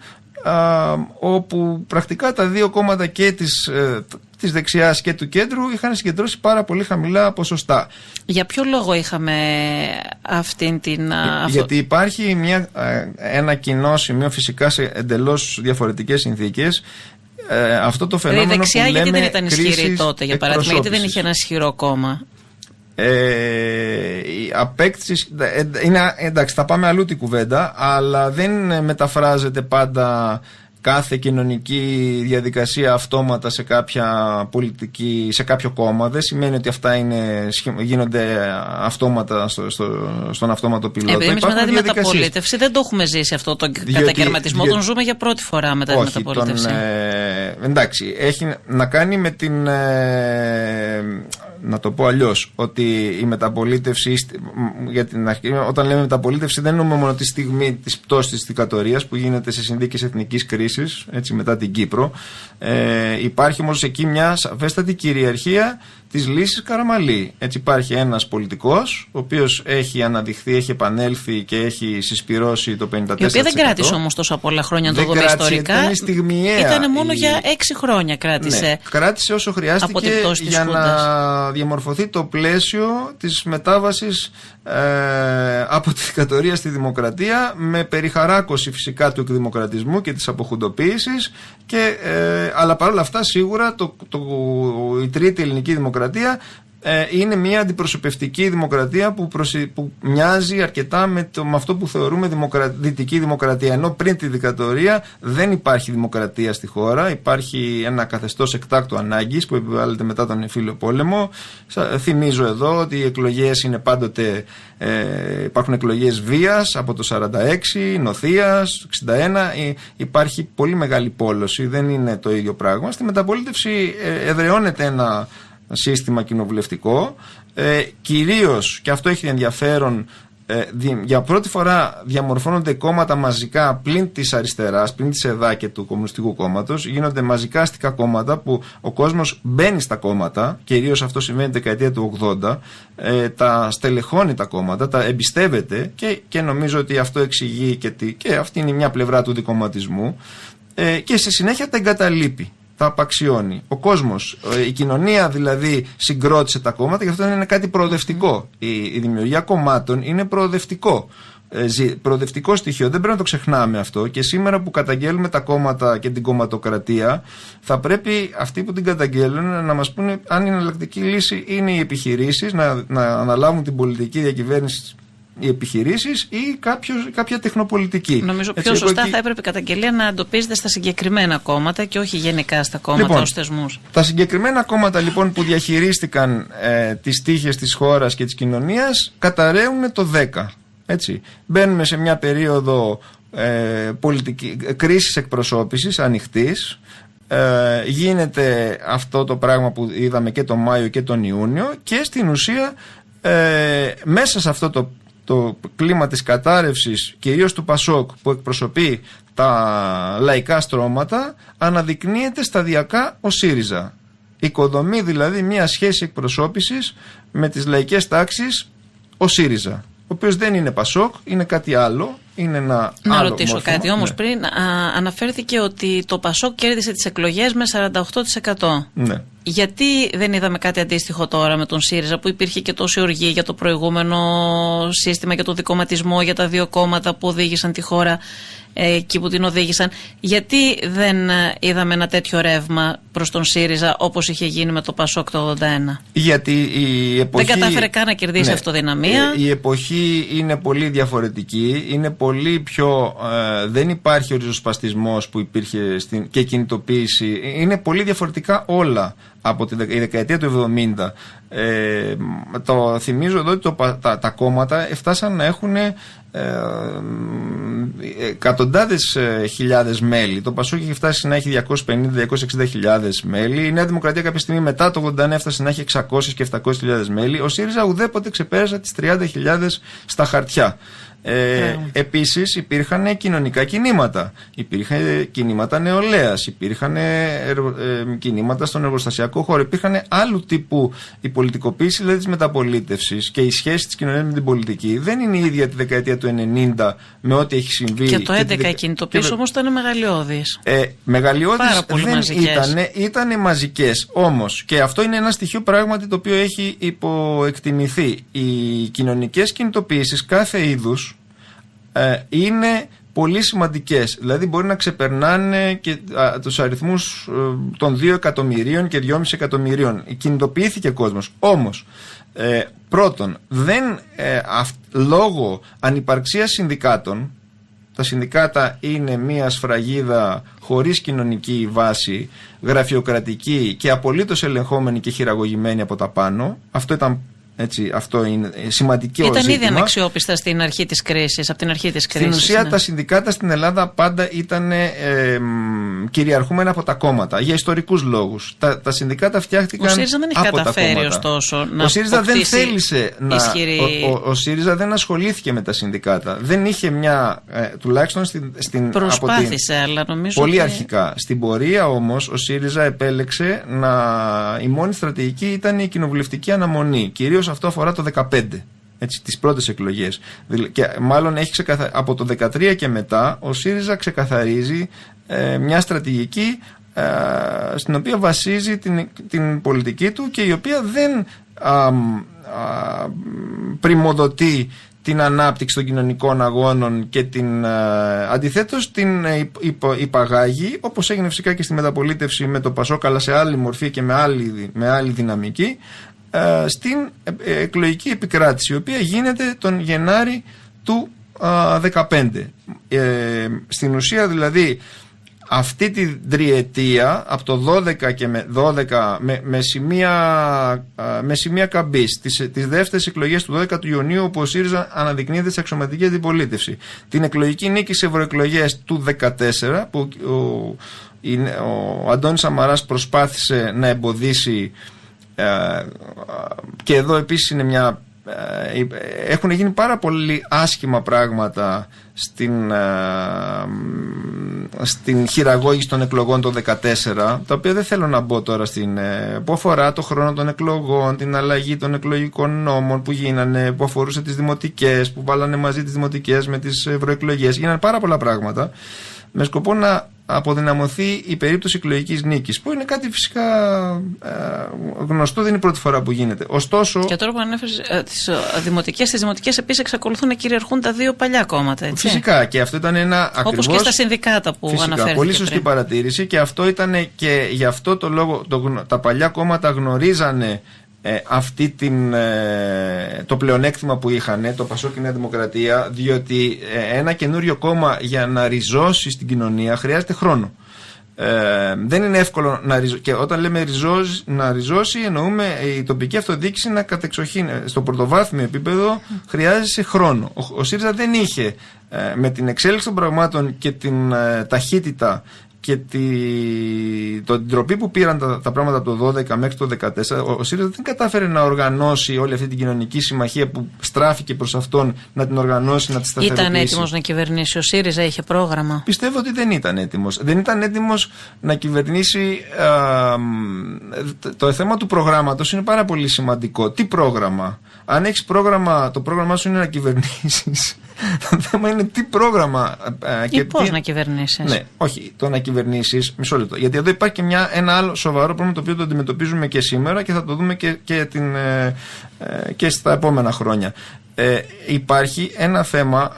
όπου πρακτικά τα δύο κόμματα και της δεξιάς και του κέντρου είχαν συγκεντρώσει πάρα πολύ χαμηλά ποσοστά. Για ποιο λόγο είχαμε αυτήν την... Γιατί υπάρχει ένα κοινό σημείο, φυσικά σε εντελώς διαφορετικές συνθήκες. Αυτό το φαινόμενο η δεξιά που γιατί λέμε δεν ήταν ισχυρή τότε, για παράδειγμα, γιατί δεν είχε ένα ισχυρό κόμμα? Η απέκτηση, εντάξει, θα πάμε αλλού την κουβέντα, αλλά δεν μεταφράζεται πάντα κάθε κοινωνική διαδικασία αυτόματα σε κάποια πολιτική, σε κάποιο κόμμα. Δεν σημαίνει ότι αυτά γίνονται αυτόματα στον αυτόματο πιλότο. Εμείς μετά τη μεταπολίτευση δεν το έχουμε ζήσει αυτό τον κατακαιρματισμό, τον ζούμε για πρώτη φορά μετά τη μεταπολίτευση. Εντάξει, έχει να κάνει με την... να το πω αλλιώς, ότι η μεταπολίτευση, όταν λέμε μεταπολίτευση δεν εννοούμε μόνο τη στιγμή της πτώσης της δικτατορίας που γίνεται σε συνθήκες εθνικής κρίσης, έτσι, μετά την Κύπρο. Υπάρχει όμως εκεί μια σαφέστατη κυριαρχία της λύσης Καραμαλή. Έτσι, υπάρχει ένας πολιτικός ο οποίος έχει αναδειχθεί, έχει επανέλθει και έχει συσπυρώσει το 54%. Η οποία δεν κράτησε όμως τόσα πολλά χρόνια, το δούμε ιστορικά. Ήταν στιγμιαία. Ήταν μόνο για 6 χρόνια κράτησε. Ναι, κράτησε όσο χρειάστηκε για να διαμορφωθεί το πλαίσιο της μετάβασης από τη δικτατορία στη δημοκρατία, με περιχαράκωση φυσικά του εκδημοκρατισμού και της αποχουντοποίησης, αλλά παρόλα αυτά σίγουρα η τρίτη ελληνική δημοκρατία είναι μια αντιπροσωπευτική δημοκρατία που μοιάζει αρκετά με αυτό που θεωρούμε δυτική δημοκρατία. Ενώ πριν τη δικτατορία δεν υπάρχει δημοκρατία στη χώρα, υπάρχει ένα καθεστώς εκτάκτου ανάγκης που επιβάλλεται μετά τον εμφύλιο πόλεμο. Θυμίζω εδώ ότι οι εκλογές είναι πάντοτε, υπάρχουν εκλογές βίας από το 46, νοθείας, το 61, υπάρχει πολύ μεγάλη πόλωση, δεν είναι το ίδιο πράγμα. Στη μεταπολίτευση εδραιώνεται ένα σύστημα κοινοβουλευτικό, κυρίως, και αυτό έχει ενδιαφέρον, για πρώτη φορά διαμορφώνονται κόμματα μαζικά πλην της αριστεράς, πλην της ΕΔΑ και του Κομμουνιστικού Κόμματος. Γίνονται μαζικά αστικά κόμματα που ο κόσμος μπαίνει στα κόμματα, κυρίως αυτό συμβαίνει τη δεκαετία του 80, τα στελεχώνει τα κόμματα, τα εμπιστεύεται και νομίζω ότι αυτό εξηγεί και αυτή είναι μια πλευρά του δικομματισμού, και στη συνέχεια τα εγκαταλείπει. Τα απαξιώνει. Ο κόσμος, η κοινωνία δηλαδή συγκρότησε τα κόμματα, και αυτό είναι κάτι προοδευτικό. Η δημιουργία κομμάτων είναι προοδευτικό. προοδευτικό στοιχείο. Δεν πρέπει να το ξεχνάμε αυτό. Και σήμερα που καταγγέλουμε τα κόμματα και την κομματοκρατία, θα πρέπει αυτοί που την καταγγέλνουν να μας πούνε αν η εναλλακτική λύση είναι οι επιχειρήσεις, να αναλάβουν την πολιτική διακυβέρνηση οι επιχειρήσεις ή κάποια τεχνοπολιτική. Νομίζω πιο σωστά θα έπρεπε η καταγγελία να εντοπίζεται στα συγκεκριμένα κόμματα και όχι γενικά στα κόμματα ως θεσμούς. Τα συγκεκριμένα κόμματα λοιπόν που διαχειρίστηκαν τις τύχες της χώρας και της κοινωνίας καταραίουν το 10. Έτσι. Μπαίνουμε σε μια περίοδο κρίσης εκπροσώπησης ανοιχτής. Γίνεται αυτό το πράγμα που είδαμε και τον Μάιο και τον Ιούνιο και στην ουσία μέσα σε αυτό το κλίμα της κατάρρευσης κυρίως του ΠΑΣΟΚ που εκπροσωπεί τα λαϊκά στρώματα αναδεικνύεται σταδιακά ο ΣΥΡΙΖΑ. Οικοδομεί δηλαδή μια σχέση εκπροσώπησης με τις λαϊκές τάξεις ο ΣΥΡΙΖΑ, ο οποίος δεν είναι ΠΑΣΟΚ, είναι κάτι άλλο. Είναι ένα να άλλο ρωτήσω μόρφωμα. κάτι όμως ναι. πριν. Αναφέρθηκε ότι το ΠΑΣΟΚ κέρδισε τις εκλογές με 48%. Ναι. Γιατί δεν είδαμε κάτι αντίστοιχο τώρα με τον ΣΥΡΙΖΑ που υπήρχε και τόση οργή για το προηγούμενο σύστημα, για το δικομματισμό, για τα δύο κόμματα που οδήγησαν τη χώρα εκεί που την οδήγησαν. Γιατί δεν είδαμε ένα τέτοιο ρεύμα προς τον ΣΥΡΙΖΑ όπως είχε γίνει με το ΠΑΣΟΚ το 81? Γιατί η εποχή... Δεν κατάφερε καν να κερδίσει αυτοδυναμία. Η εποχή είναι πολύ διαφορετική, είναι πολύ πιο... δεν υπάρχει ο ριζοσπαστισμός που υπήρχε και κινητοποίηση. Είναι πολύ διαφορετικά όλα από τη δεκαετία του 70. Το θυμίζω εδώ ότι τα κόμματα φτάσαν να έχουν εκατοντάδες χιλιάδες μέλη. Το ΠΑΣΟΚ είχε φτάσει να έχει 250-260 χιλιάδες μέλη. Η Νέα Δημοκρατία κάποια στιγμή μετά το 89 έφτασε να έχει 600 και 700 χιλιάδες μέλη. Ο ΣΥΡΙΖΑ ουδέποτε ξεπέρασε τις 30.000 στα χαρτιά. Επίσης υπήρχαν κοινωνικά κινήματα, υπήρχαν κινήματα νεολαίας, υπήρχαν κινήματα στον εργοστασιακό χώρο, υπήρχαν άλλου τύπου η πολιτικοποίηση δηλαδή της μεταπολίτευσης και η σχέση της κοινωνίας με την πολιτική δεν είναι η ίδια τη δεκαετία του 90 με ό,τι έχει συμβεί. Και το 11 η κινητοποίηση όμως ήταν μεγαλειώδης. Μεγαλειώδης δεν ήταν μαζικές όμως, και αυτό είναι ένα στοιχείο πράγματι το οποίο έχει υποεκτιμηθεί. Οι κοινωνικές κινητοποίησεις κάθε είδους είναι πολύ σημαντικές. Δηλαδή μπορεί να ξεπερνάνε και τους αριθμούς των 2 εκατομμυρίων και 2,5 εκατομμυρίων. Κινητοποιήθηκε κόσμος. Όμως, πρώτον, λόγω ανυπαρξίας συνδικάτων, τα συνδικάτα είναι μια σφραγίδα χωρίς κοινωνική βάση, γραφειοκρατική και απολύτως ελεγχόμενη και χειραγωγημένη από τα πάνω. Αυτό είναι σημαντικό ζήτημα. Ήταν ήδη αναξιόπιστα στην αρχή της κρίσης, από την αρχή της κρίσης. Στην ουσία τα συνδικάτα στην Ελλάδα πάντα ήταν κυριαρχούμενα από τα κόμματα για ιστορικούς λόγους. Τα συνδικάτα φτιάχτηκαν από τα κόμματα. Ο ΣΥΡΙΖΑ δεν έχει καταφέρει ωστόσο να ο ΣΥΡΙΖΑ δεν θέλησε ισχυρή... ο ΣΥΡΙΖΑ δεν ασχολήθηκε με τα συνδικάτα. Δεν είχε μια, τουλάχιστον στην προσπάθησε, αλλά νομίζω πολύ αρχικά. Στην πορεία όμως ο ΣΥΡΙΖΑ επέλεξε η μόνη στρατηγική ήταν η κοινοβουλευτική αναμονή. Κυρίως αυτό αφορά το 2015, τις πρώτες εκλογές. Και μάλλον από το 2013 και μετά ο ΣΥΡΙΖΑ ξεκαθαρίζει μια στρατηγική στην οποία βασίζει την πολιτική του και η οποία δεν πριμοδοτεί την ανάπτυξη των κοινωνικών αγώνων και αντιθέτως την υπαγάγει, όπως έγινε φυσικά και στη μεταπολίτευση με το ΠΑΣΟΚ, αλλά σε άλλη μορφή και με άλλη δυναμική, στην εκλογική επικράτηση, η οποία γίνεται τον Γενάρη του 2015. Στην ουσία δηλαδή αυτή τη τριετία από το 12 και με 12 με σημεία καμπής τις δεύτερες εκλογές του 12 του Ιουνίου, όπου ο ΣΥΡΙΖΑ αναδεικνύεται σε αξιωματική αντιπολίτευση, την εκλογική νίκη σε ευρωεκλογές του 2014 που ο Αντώνης Σαμαράς προσπάθησε να εμποδίσει, και εδώ επίσης είναι έχουν γίνει πάρα πολύ άσχημα πράγματα στην χειραγώγηση των εκλογών το 2014, τα οποία δεν θέλω να μπω τώρα που αφορά το χρόνο των εκλογών, την αλλαγή των εκλογικών νόμων που γίνανε, που αφορούσε τις δημοτικές, που βάλανε μαζί τις δημοτικές με τις ευρωεκλογές. Γίνανε πάρα πολλά πράγματα. με σκοπό να αποδυναμωθεί η περίπτωση εκλογικής νίκης, που είναι κάτι φυσικά γνωστό, δεν είναι η πρώτη φορά που γίνεται. Ωστόσο. Και τώρα που ανέφερες τις δημοτικές επίσης εξακολουθούν να κυριαρχούν τα δύο παλιά κόμματα. Έτσι? Φυσικά, και αυτό ήταν ένα ακριβώς. Όπως και στα συνδικάτα που αναφέρθηκε. Πολύ σωστή παρατήρηση, και αυτό ήταν και γι' αυτό το λόγο τα παλιά κόμματα γνωρίζανε αυτή το πλεονέκτημα που είχαν, το Πασόκ και η Νέα Δημοκρατία, διότι ένα καινούριο κόμμα για να ριζώσει στην κοινωνία χρειάζεται χρόνο. Δεν είναι εύκολο να ριζώσει, και όταν λέμε να ριζώσει εννοούμε η τοπική αυτοδιοίκηση να κατεξοχήν στο πρωτοβάθμιο επίπεδο χρειάζεται χρόνο. Ο ΣΥΡΙΖΑ δεν είχε, με την εξέλιξη των πραγμάτων και την ταχύτητα και την τροπή που πήραν τα πράγματα από το 12 μέχρι το 14, ο ΣΥΡΙΖΑ δεν κατάφερε να οργανώσει όλη αυτή την κοινωνική συμμαχία που στράφηκε προς αυτόν, να την οργανώσει, να τη σταθεροποιήσει. Ήταν έτοιμος να κυβερνήσει ο ΣΥΡΙΖΑ, είχε πρόγραμμα? Πιστεύω ότι δεν ήταν έτοιμος. Δεν ήταν έτοιμος να κυβερνήσει. Το θέμα του προγράμματος είναι πάρα πολύ σημαντικό. Τι πρόγραμμα? Αν έχεις πρόγραμμα, το πρόγραμμά σου είναι να κυβερνήσεις. Το θέμα είναι τι πρόγραμμα. Και πώς να κυβερνήσεις. Ναι, όχι, το να κυβερνήσεις. Μισό λεπτό. Γιατί εδώ υπάρχει και ένα άλλο σοβαρό πρόβλημα, το οποίο το αντιμετωπίζουμε και σήμερα και θα το δούμε και στα επόμενα χρόνια. Υπάρχει ένα θέμα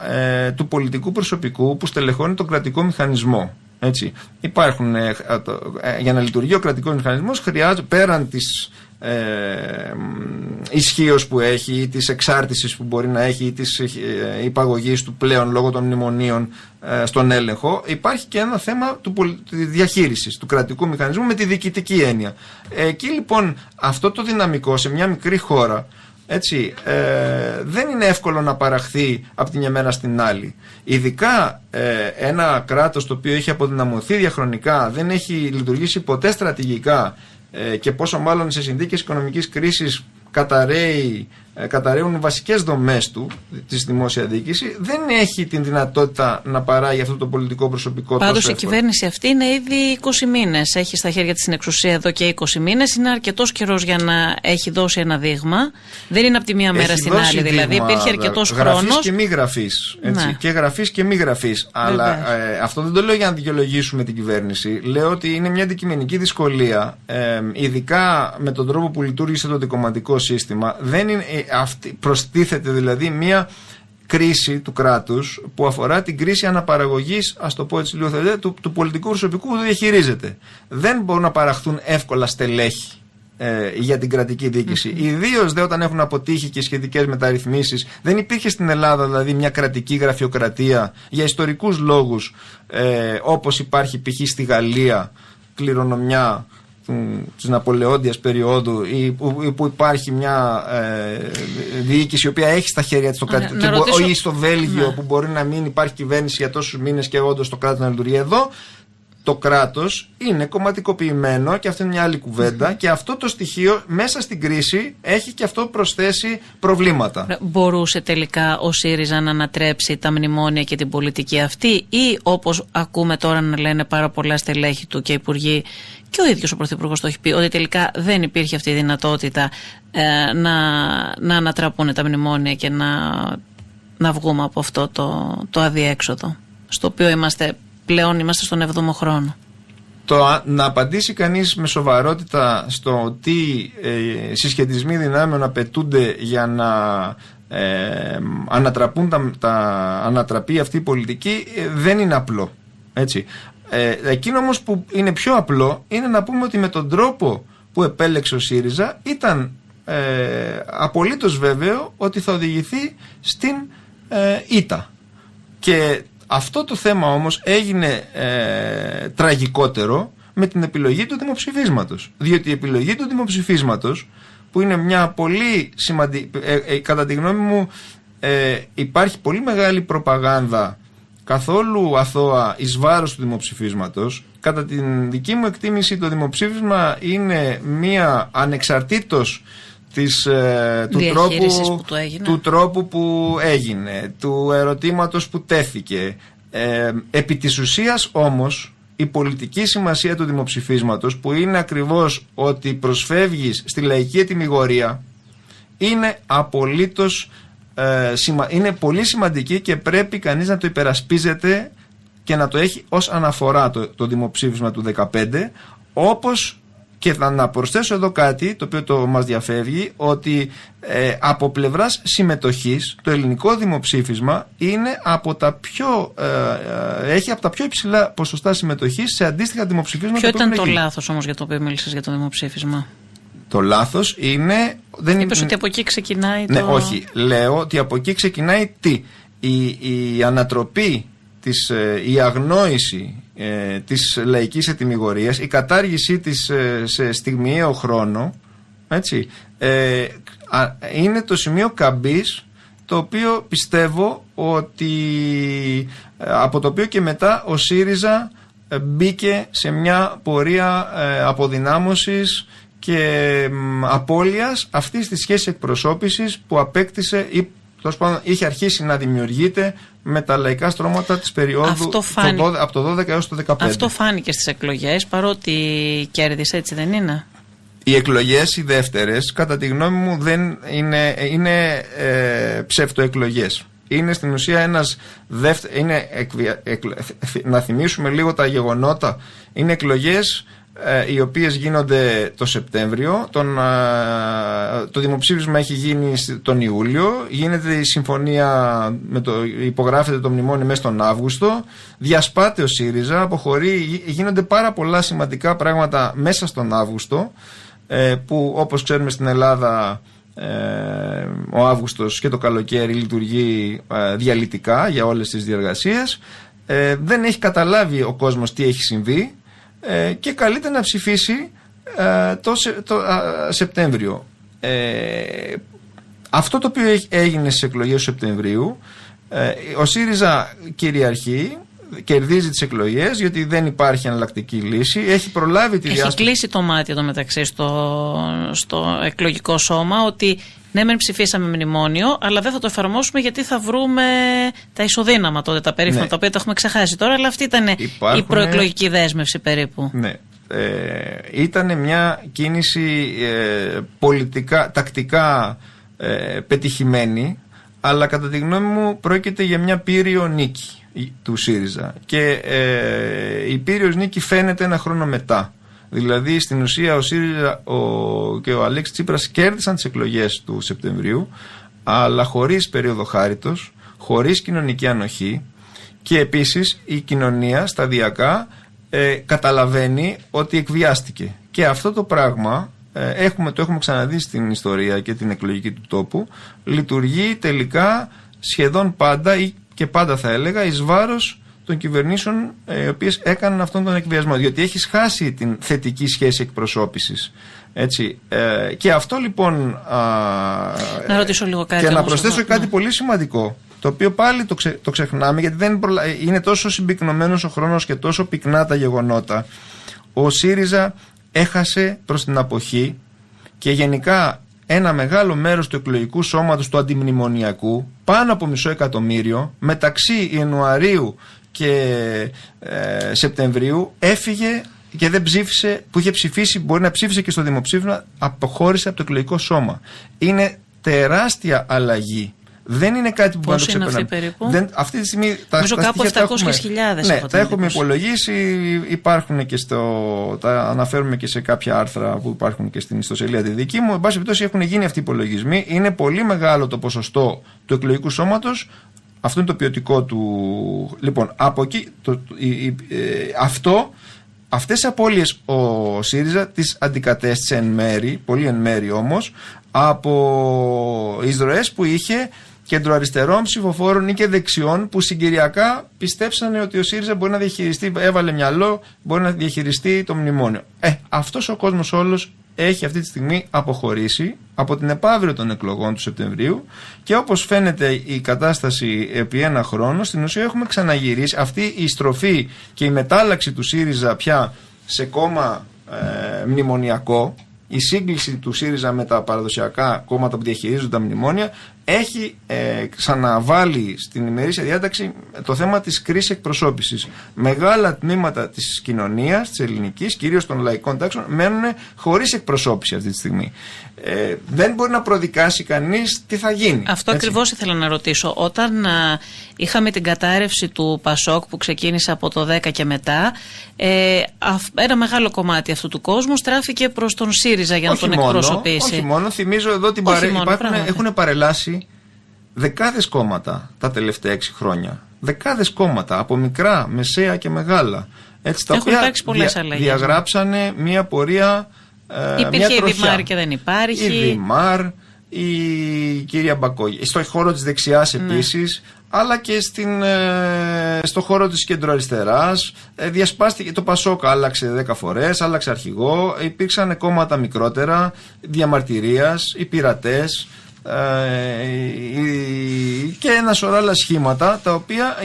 του πολιτικού προσωπικού που στελεχώνει τον κρατικό μηχανισμό. Έτσι. Υπάρχουν, για να λειτουργεί ο κρατικός μηχανισμός χρειάζεται, πέραν της ισχύως που έχει ή της εξάρτησης που μπορεί να έχει ή της υπαγωγής του πλέον λόγω των μνημονίων στον έλεγχο, υπάρχει και ένα θέμα της διαχείρισης του κρατικού μηχανισμού με τη διοικητική έννοια. Εκεί λοιπόν αυτό το δυναμικό σε μια μικρή χώρα, έτσι, δεν είναι εύκολο να παραχθεί από την μια μέρα στην άλλη. Ειδικά ένα κράτος το οποίο έχει αποδυναμωθεί διαχρονικά, δεν έχει λειτουργήσει ποτέ στρατηγικά, και πόσο μάλλον σε συνθήκες οικονομικής κρίσης καταραίουν οι βασικές δομές της δημόσια διοίκηση, δεν έχει την δυνατότητα να παράγει αυτό το πολιτικό προσωπικό. Πάντως η κυβέρνηση αυτή είναι ήδη 20 μήνες. Έχει στα χέρια της την εξουσία εδώ και 20 μήνες. Είναι αρκετός καιρός για να έχει δώσει ένα δείγμα. Δεν είναι από τη μία μέρα στην άλλη. Δηλαδή υπήρχε αρκετός χρόνος. Γραφής και μη γραφής. Ναι. Και γραφής και μη γραφής. Αλλά αυτό δεν το λέω για να δικαιολογήσουμε την κυβέρνηση. Λέω ότι είναι μια αντικειμενική δυσκολία, ειδικά με τον τρόπο που λειτουργήσε το δικομματικό σύστημα. Δεν είναι, προστίθεται δηλαδή μια κρίση του κράτους που αφορά την κρίση αναπαραγωγής, ας το πω έτσι λίγο, του πολιτικού προσωπικού που το διαχειρίζεται. Δεν μπορούν να παραχθούν εύκολα στελέχη για την κρατική διοίκηση. Ιδίως δε όταν έχουν αποτύχει και σχετικές μεταρρυθμίσεις. Δεν υπήρχε στην Ελλάδα δηλαδή μια κρατική γραφειοκρατία για ιστορικούς λόγους, όπως υπάρχει π.χ. στη Γαλλία, κληρονομιά της Ναπολεόντιας περίοδου, ή που υπάρχει μια διοίκηση η οποία έχει στα χέρια της το κράτος, ή στο Βέλγιο που μπορεί να μην υπάρχει κυβέρνηση για τόσους μήνες και όντως το κράτος να λειτουργεί. Εδώ το κράτος είναι κομματικοποιημένο και αυτή είναι μια άλλη κουβέντα, και αυτό το στοιχείο μέσα στην κρίση έχει και αυτό προσθέσει προβλήματα. Μπορούσε τελικά ο ΣΥΡΙΖΑ να ανατρέψει τα μνημόνια και την πολιτική αυτή, ή όπως ακούμε τώρα να λένε πάρα πολλά στελέχη του και υπουργοί, και ο ίδιος ο Πρωθυπουργός το έχει πει, ότι τελικά δεν υπήρχε αυτή η δυνατότητα να ανατραπούν τα μνημόνια και να βγούμε από αυτό το αδιέξοδο, στο οποίο πλέον είμαστε στον 7ο χρόνο. Να απαντήσει κανείς με σοβαρότητα στο τι συσχετισμοί δυνάμεων απαιτούνται για να ανατραπεί αυτή η πολιτική δεν είναι απλό. Έτσι. Εκείνο όμως που είναι πιο απλό είναι να πούμε ότι με τον τρόπο που επέλεξε ο ΣΥΡΙΖΑ ήταν απολύτως βέβαιο ότι θα οδηγηθεί στην ήττα. Και αυτό το θέμα όμως έγινε τραγικότερο με την επιλογή του δημοψηφίσματος. Διότι η επιλογή του δημοψηφίσματος, που είναι μια πολύ σημαντική, κατά τη γνώμη μου υπάρχει πολύ μεγάλη προπαγάνδα καθόλου αθώα εις βάρος του δημοψηφίσματος. Κατά την δική μου εκτίμηση το είναι μια ανεξαρτήτως του τρόπου που έγινε, του ερωτήματος που τέθηκε. Επί της ουσίας όμως η πολιτική σημασία του δημοψηφίσματος, που είναι ακριβώς ότι προσφεύγεις στη λαϊκή ετυμηγορία, είναι απολύτως είναι πολύ σημαντική και πρέπει κανείς να το υπερασπίζεται και να το έχει ως αναφορά το δημοψήφισμα του 2015, όπως και να προσθέσω εδώ κάτι το οποίο μας διαφεύγει, ότι από πλευράς συμμετοχής το ελληνικό δημοψήφισμα είναι έχει από τα πιο υψηλά ποσοστά συμμετοχής σε αντίστοιχα δημοψηφίσματα. Ποιο ήταν το λάθος όμως για το οποίο μίλησες για το δημοψήφισμα? Το λάθος είναι... Είπες ότι από εκεί ξεκινάει ναι, όχι. Λέω ότι από εκεί ξεκινάει η ανατροπή, η αγνόηση της λαϊκής ετυμηγορίας, η κατάργησή της σε στιγμιαίο χρόνο, έτσι, είναι το σημείο καμπής, το οποίο πιστεύω ότι από το οποίο και μετά ο ΣΥΡΙΖΑ μπήκε σε μια πορεία αποδυνάμωσης και απώλειας αυτής της σχέσης εκπροσώπησης που απέκτησε ή είχε αρχίσει να δημιουργείται με τα λαϊκά στρώματα της περίοδου από το 12 έως το 15. Αυτό φάνηκε στις εκλογές, παρότι κέρδισε, έτσι δεν είναι? Οι εκλογές, οι δεύτερες, κατά τη γνώμη μου δεν είναι ψευτοεκλογές. Είναι στην ουσία να θυμίσουμε λίγο τα γεγονότα. Είναι εκλογές οι οποίες γίνονται το Σεπτέμβριο, το δημοψήφισμα έχει γίνει τον Ιούλιο, γίνεται η συμφωνία, υπογράφεται το μνημόνιο μέσα τον Αύγουστο, διασπάται ο ΣΥΡΙΖΑ, αποχωρεί, γίνονται πάρα πολλά σημαντικά πράγματα μέσα στον Αύγουστο, που όπως ξέρουμε στην Ελλάδα ο Αύγουστος και το καλοκαίρι λειτουργεί διαλυτικά για όλες τις διεργασίες. Δεν έχει καταλάβει ο κόσμος τι έχει συμβεί και καλείται να ψηφίσει το Σεπτέμβριο. Αυτό το οποίο έγινε στις εκλογές του Σεπτεμβρίου, ο ΣΥΡΙΖΑ κυριαρχεί, κερδίζει τις εκλογές γιατί δεν υπάρχει εναλλακτική λύση. Έχει προλάβει τη διάσταση. Έχει κλείσει το μάτι εδώ μεταξύ στο εκλογικό σώμα ότι ναι, μεν ψηφίσαμε μνημόνιο, αλλά δεν θα το εφαρμόσουμε γιατί θα βρούμε τα ισοδύναμα τότε, τα περίφημα, τα οποία τα έχουμε ξεχάσει τώρα. Αλλά αυτή ήταν η προεκλογική δέσμευση περίπου. Ναι. Ήταν μια κίνηση πολιτικά, τακτικά πετυχημένη, αλλά κατά τη γνώμη μου πρόκειται για μια πύριο νίκη του ΣΥΡΙΖΑ. Και η πύριος νίκη φαίνεται ένα χρόνο μετά. Δηλαδή στην ουσία ο ΣΥΡΙΖΑ και ο Αλέξης Τσίπρας κέρδισαν τις εκλογές του Σεπτεμβρίου, αλλά χωρίς περίοδο χάριτος, χωρίς κοινωνική ανοχή, και επίσης η κοινωνία σταδιακά καταλαβαίνει ότι εκβιάστηκε. Και αυτό το πράγμα το έχουμε ξαναδεί στην ιστορία και την εκλογική του τόπου, λειτουργεί τελικά σχεδόν πάντα ή και πάντα θα έλεγα εις βάρος των κυβερνήσεων οι οποίες έκαναν αυτόν τον εκβιασμό, διότι έχεις χάσει την θετική σχέση εκπροσώπησης. Έτσι, και αυτό λοιπόν να ρωτήσω λίγο κάτι και να προσθέσω κάτι πολύ σημαντικό, το οποίο πάλι το ξεχνάμε, γιατί δεν είναι τόσο συμπυκνωμένος ο χρόνος και τόσο πυκνά τα γεγονότα. Ο ΣΥΡΙΖΑ έχασε προς την αποχή και γενικά ένα μεγάλο μέρος του εκλογικού σώματος του αντιμνημονιακού, πάνω από 500.000, μεταξύ Ιανουαρίου και Σεπτεμβρίου έφυγε και δεν ψήφισε, που είχε ψηφίσει, μπορεί να ψήφισε και στο δημοψήφισμα, αποχώρησε από το εκλογικό σώμα. Είναι τεράστια αλλαγή. Δεν είναι κάτι που μπορεί να το ξεπερνάμε. Αυτή τη στιγμή νομίζω κάπου 700.000. Ναι, τα έχουμε υπολογίσει. Υπάρχουν και τα αναφέρουμε και σε κάποια άρθρα που υπάρχουν και στην ιστοσελίδα τη δική μου. Εν πάση περιπτώσει, έχουν γίνει αυτοί οι υπολογισμοί. Είναι πολύ μεγάλο το ποσοστό του εκλογικού σώματος. Αυτό είναι το ποιοτικό του. Λοιπόν, από εκεί αυτές τις απώλειες ο ΣΥΡΙΖΑ τις αντικατέστησε εν μέρη, πολύ εν μέρη όμως, από εισρωές που είχε κεντροαριστερών ψηφοφόρων ή και δεξιών, που συγκυριακά πιστέψανε ότι ο ΣΥΡΙΖΑ μπορεί να διαχειριστεί, έβαλε μυαλό, μπορεί να διαχειριστεί το μνημόνιο. Αυτός ο κόσμος όλος έχει αυτή τη στιγμή αποχωρήσει από την επαύριο των εκλογών του Σεπτεμβρίου, και όπως φαίνεται η κατάσταση επί ένα χρόνο, στην ουσία έχουμε ξαναγυρίσει αυτή η στροφή και η μετάλλαξη του ΣΥΡΙΖΑ πια σε κόμμα μνημονιακό. Η σύγκληση του ΣΥΡΙΖΑ με τα παραδοσιακά κόμματα που διαχειρίζονται τα μνημόνια έχει ξαναβάλει στην ημερήσια διάταξη το θέμα της κρίσης εκπροσώπησης. Μεγάλα τμήματα της κοινωνίας, της ελληνικής, κυρίως των λαϊκών τάξεων, μένουν χωρίς εκπροσώπηση αυτή τη στιγμή. δεν μπορεί να προδικάσει κανείς τι θα γίνει. Αυτό ακριβώς ήθελα να ρωτήσω. Όταν είχαμε την κατάρρευση του ΠΑΣΟΚ που ξεκίνησε από το 10 και μετά, ένα μεγάλο κομμάτι αυτού του κόσμου στράφηκε προς τον ΣΥΡΙΖΑ για να τον εκπροσωπήσει. Όχι μόνο, θυμίζω εδώ ότι έχουν παρελάσει δεκάδες κόμματα τα τελευταία 6 χρόνια. Δεκάδες κόμματα, από μικρά, μεσαία και μεγάλα. Έτσι, τα οποία διαγράψανε μια πορεία. Υπήρχε η Δημάρ και δεν υπάρχει. Η Δημάρ, η κυρία Μπακόγη. Στο χώρο της δεξιάς επίσης, αλλά και στο χώρο της κεντροαριστεράς. Διασπάστηκε το ΠΑΣΟΚ, άλλαξε 10 φορές, άλλαξε αρχηγό. Υπήρξαν κόμματα μικρότερα, διαμαρτυρίας, οι πειρατές. Και ένα σωρό άλλα σχήματα, τα οποία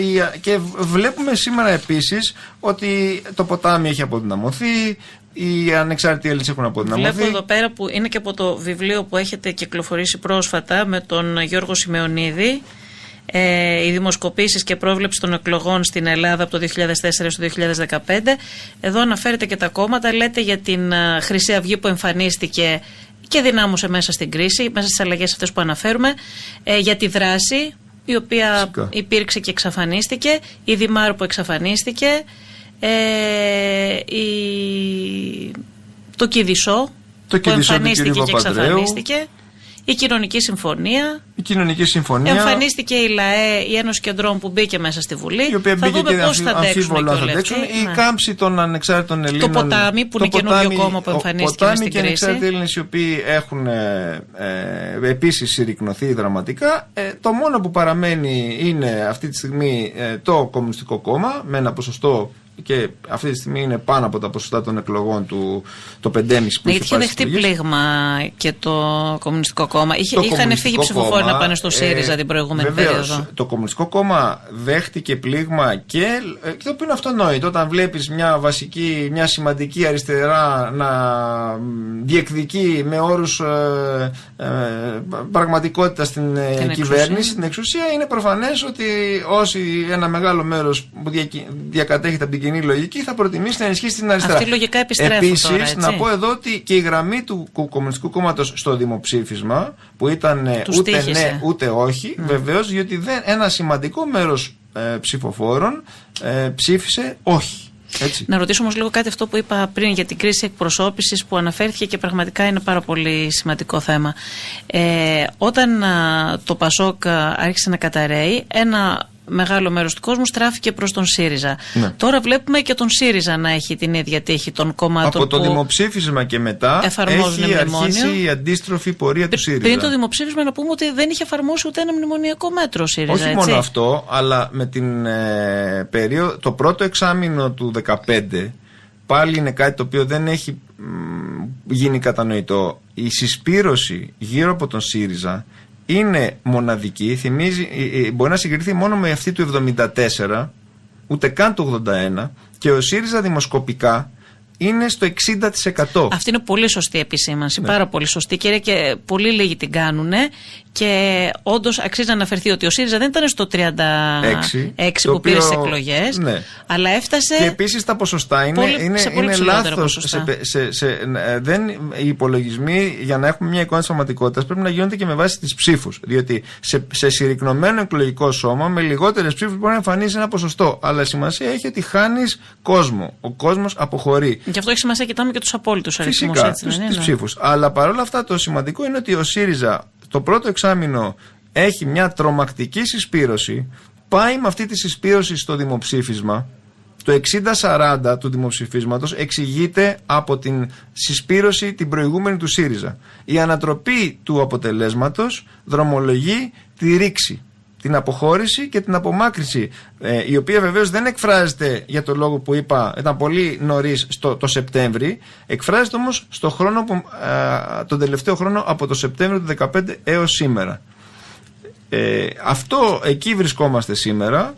και βλέπουμε σήμερα επίσης ότι το ποτάμι έχει αποδυναμωθεί, οι ανεξάρτητοι Έλληνες έχουν αποδυναμωθεί. Βλέπω εδώ πέρα που είναι και από το βιβλίο που έχετε κυκλοφορήσει πρόσφατα με τον Γιώργο Σημεωνίδη, οι δημοσκοπήσεις και πρόβλεψη των εκλογών στην Ελλάδα από το 2004 στο 2015. Εδώ αναφέρετε και τα κόμματα, λέτε για την Χρυσή Αυγή που εμφανίστηκε και δυνάμωσε μέσα στην κρίση, μέσα στις αλλαγές αυτές που αναφέρουμε, για τη δράση η οποία υπήρξε και εξαφανίστηκε, η Δημάρ που εξαφανίστηκε, το Κηδισό που εμφανίστηκε και εξαφανίστηκε, η Κοινωνική Συμφωνία. Εμφανίστηκε η ΛΑΕ, η Ένωση Κεντρών που μπήκε μέσα στη Βουλή. Η οποία μπήκε και αμφίβολα θα αντέξουν. Η κάμψη των ανεξάρτητων Ελλήνων. Το ποτάμι που είναι καινούριο κόμμα που εμφανίστηκε μέσα στην κρίση. Οι ανεξάρτητοι Έλληνες οι οποίοι έχουν επίσης συρρικνωθεί δραματικά. Το μόνο που παραμένει είναι αυτή τη στιγμή το Κομμουνιστικό Κόμμα με ένα ποσοστό. Και αυτή τη στιγμή είναι πάνω από τα ποσοστά των εκλογών το 5,5 που είχε δεχτεί πλήγμα και το Κομμουνιστικό Κόμμα. Είχαν φύγει ψηφοφόροι να πάνε στο ΣΥΡΙΖΑ την προηγούμενη περίοδο. Το Κομμουνιστικό Κόμμα δέχτηκε πλήγμα και το οποίο είναι αυτονόητο. Όταν βλέπεις μια σημαντική αριστερά να διεκδικεί με όρους πραγματικότητα στην κυβέρνηση, στην εξουσία, είναι προφανές ότι όσοι ένα μεγάλο μέρος που διακατέχεται από την κοινή λογική θα προτιμήσει να ενισχύσει την αριστερά. Αυτή λογικά επιστρέφει. Επίσης, να πω εδώ ότι και η γραμμή του Κομμουνιστικού Κόμματος στο δημοψήφισμα, που ήταν ούτε ναι ούτε όχι, βεβαίως, διότι ένα σημαντικό μέρος ψηφοφόρων ψήφισε όχι. Έτσι. Να ρωτήσω όμως λίγο κάτι αυτό που είπα πριν για την κρίση εκπροσώπησης που αναφέρθηκε και πραγματικά είναι πάρα πολύ σημαντικό θέμα. Όταν το ΠΑΣΟΚ άρχισε να καταρρέει, ένα μεγάλο μέρος του κόσμου στράφηκε προς τον ΣΥΡΙΖΑ. Ναι. Τώρα βλέπουμε και τον ΣΥΡΙΖΑ να έχει την ίδια τύχη των κομμάτων. Από το δημοψήφισμα και μετά έχει αρχίσει η αντίστροφη πορεία του ΣΥΡΙΖΑ. Πριν το δημοψήφισμα να πούμε ότι δεν είχε εφαρμόσει ούτε ένα μνημονιακό μέτρο ο ΣΥΡΙΖΑ. Όχι μόνο αυτό, αλλά με την περίοδο, το πρώτο εξάμηνο του 2015 πάλι είναι κάτι το οποίο δεν έχει γίνει κατανοητό. Η συσπήρωση γύρω από τον ΣΥΡΙΖΑ είναι μοναδική, μπορεί να συγκριθεί μόνο με αυτή του 1974, ούτε καν του 1981, και ο ΣΥΡΙΖΑ δημοσκοπικά είναι στο 60%. Αυτή είναι πολύ σωστή επισήμανση, πάρα πολύ σωστή, και πολύ λίγοι την κάνουν. Και όντως αξίζει να αναφερθεί ότι ο ΣΥΡΙΖΑ δεν ήταν στο 36 που πήρε στις εκλογές, αλλά έφτασε. Και επίσης τα ποσοστά είναι λάθος. Οι υπολογισμοί για να έχουμε μια εικόνα της πραγματικότητας πρέπει να γίνονται και με βάση τις ψήφους. Διότι σε συρρικνωμένο εκλογικό σώμα με λιγότερες ψήφους μπορεί να εμφανίσει ένα ποσοστό. Αλλά σημασία έχει ότι χάνεις κόσμο. Ο κόσμος αποχωρεί. Γι' αυτό έχει σημασία, κοιτάμε και τους απόλυτους αριθμούς. Φυσικά, τις ψήφους. Αλλά παρόλα αυτά το σημαντικό είναι ότι ο ΣΥΡΙΖΑ το πρώτο εξάμηνο έχει μια τρομακτική συσπήρωση, πάει με αυτή τη συσπήρωση στο δημοψήφισμα. Το 60-40 του δημοψηφίσματος εξηγείται από την συσπήρωση την προηγούμενη του ΣΥΡΙΖΑ. Η ανατροπή του αποτελέσματος δρομολογεί τη ρήξη, την αποχώρηση και την απομάκρυνση, η οποία βεβαίως δεν εκφράζεται για το λόγο που είπα, ήταν πολύ νωρίς το Σεπτέμβρη, εκφράζεται όμως στο χρόνο τον τελευταίο χρόνο από το Σεπτέμβριο του 2015 έως σήμερα. Εκεί βρισκόμαστε σήμερα.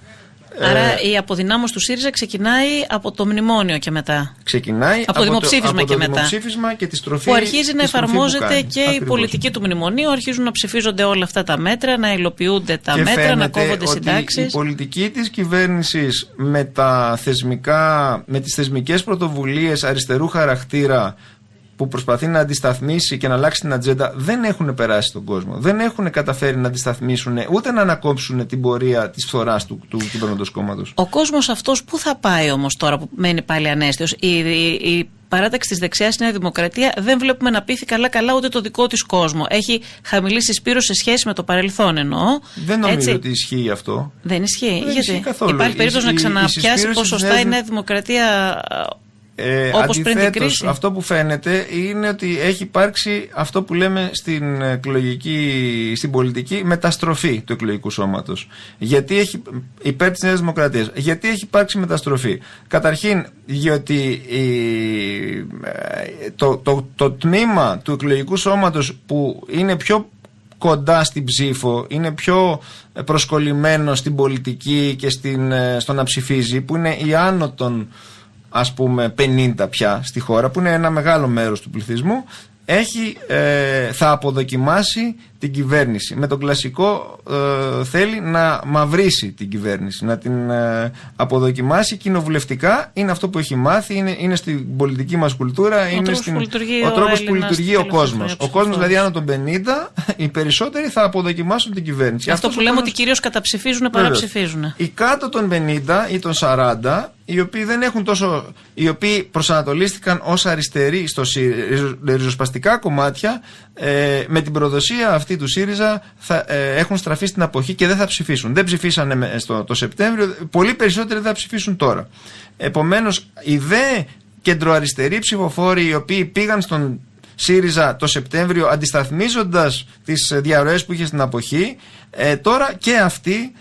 Άρα η αποδυνάμωση του ΣΥΡΙΖΑ ξεκινάει από το μνημόνιο και μετά. Ξεκινάει από το δημοψήφισμα και μετά. Και τη στροφή, που αρχίζει να εφαρμόζεται και η πολιτική του μνημονίου, αρχίζουν να ψηφίζονται όλα αυτά τα μέτρα, να υλοποιούνται τα μέτρα, να κόβονται συντάξεις. Η πολιτική της κυβέρνησης με τις θεσμικές πρωτοβουλίες αριστερού χαρακτήρα που προσπαθεί να αντισταθμίσει και να αλλάξει την ατζέντα δεν έχουν περάσει τον κόσμο. Δεν έχουν καταφέρει να αντισταθμίσουν ούτε να ανακόψουν την πορεία της φθοράς του κυβερνώντος κόμματος. Ο κόσμος αυτός πού θα πάει όμως τώρα που μένει πάλι ανέστιος? Η παράταξη της δεξιάς στη Νέα Δημοκρατία δεν βλέπουμε να πείθει καλά ούτε το δικό της κόσμο. Έχει χαμηλή συσπήρωση σε σχέση με το παρελθόν, εννοώ. Δεν νομίζω ότι ισχύει αυτό. Δεν ισχύει. Δεν ισχύει καθόλου. Υπάρχει περίπτωση να ξαναπιάσει ποσοστά η Νέα Δημοκρατία όπως πριν την κρίση? Αυτό που φαίνεται είναι ότι έχει υπάρξει αυτό που λέμε στην πολιτική μεταστροφή του εκλογικού σώματος. Γιατί υπέρ της Νέας Δημοκρατίας. Γιατί έχει υπάρξει μεταστροφή? Καταρχήν, γιατί το τμήμα του εκλογικού σώματος που είναι πιο κοντά στην ψήφο, είναι πιο προσκολλημένο στην πολιτική και στο να ψηφίζει, που είναι οι άνω των, ας πούμε, 50 πια στη χώρα, που είναι ένα μεγάλο μέρος του πληθυσμού, θα αποδοκιμάσει την κυβέρνηση. Με τον κλασικό θέλει να μαυρίσει την κυβέρνηση, να την αποδοκιμάσει κοινοβουλευτικά. Είναι αυτό που έχει μάθει, είναι στην πολιτική μας κουλτούρα, ο τρόπος που λειτουργεί ο κόσμος. Ο κόσμος δηλαδή άνω των 50, οι περισσότεροι θα αποδοκιμάσουν την κυβέρνηση. Αυτό που λέμε ότι κυρίως καταψηφίζουν, παραψηφίζουν. Οι κάτω των 50 ή των 40, οι οποίοι προσανατολίστηκαν ως αριστεροί στο ριζοσπαστικά κομμάτια, με την προδοσία αυτή του ΣΥΡΙΖΑ έχουν στραφεί στην αποχή και δεν θα ψηφίσουν. Δεν ψηφίσανε το Σεπτέμβριο, πολύ περισσότεροι δεν θα ψηφίσουν τώρα. Επομένως, οι δε κεντροαριστεροί ψηφοφόροι, οι οποίοι πήγαν στον ΣΥΡΙΖΑ το Σεπτέμβριο αντισταθμίζοντας τις διαρροές που είχε στην αποχή, τώρα και αυτοί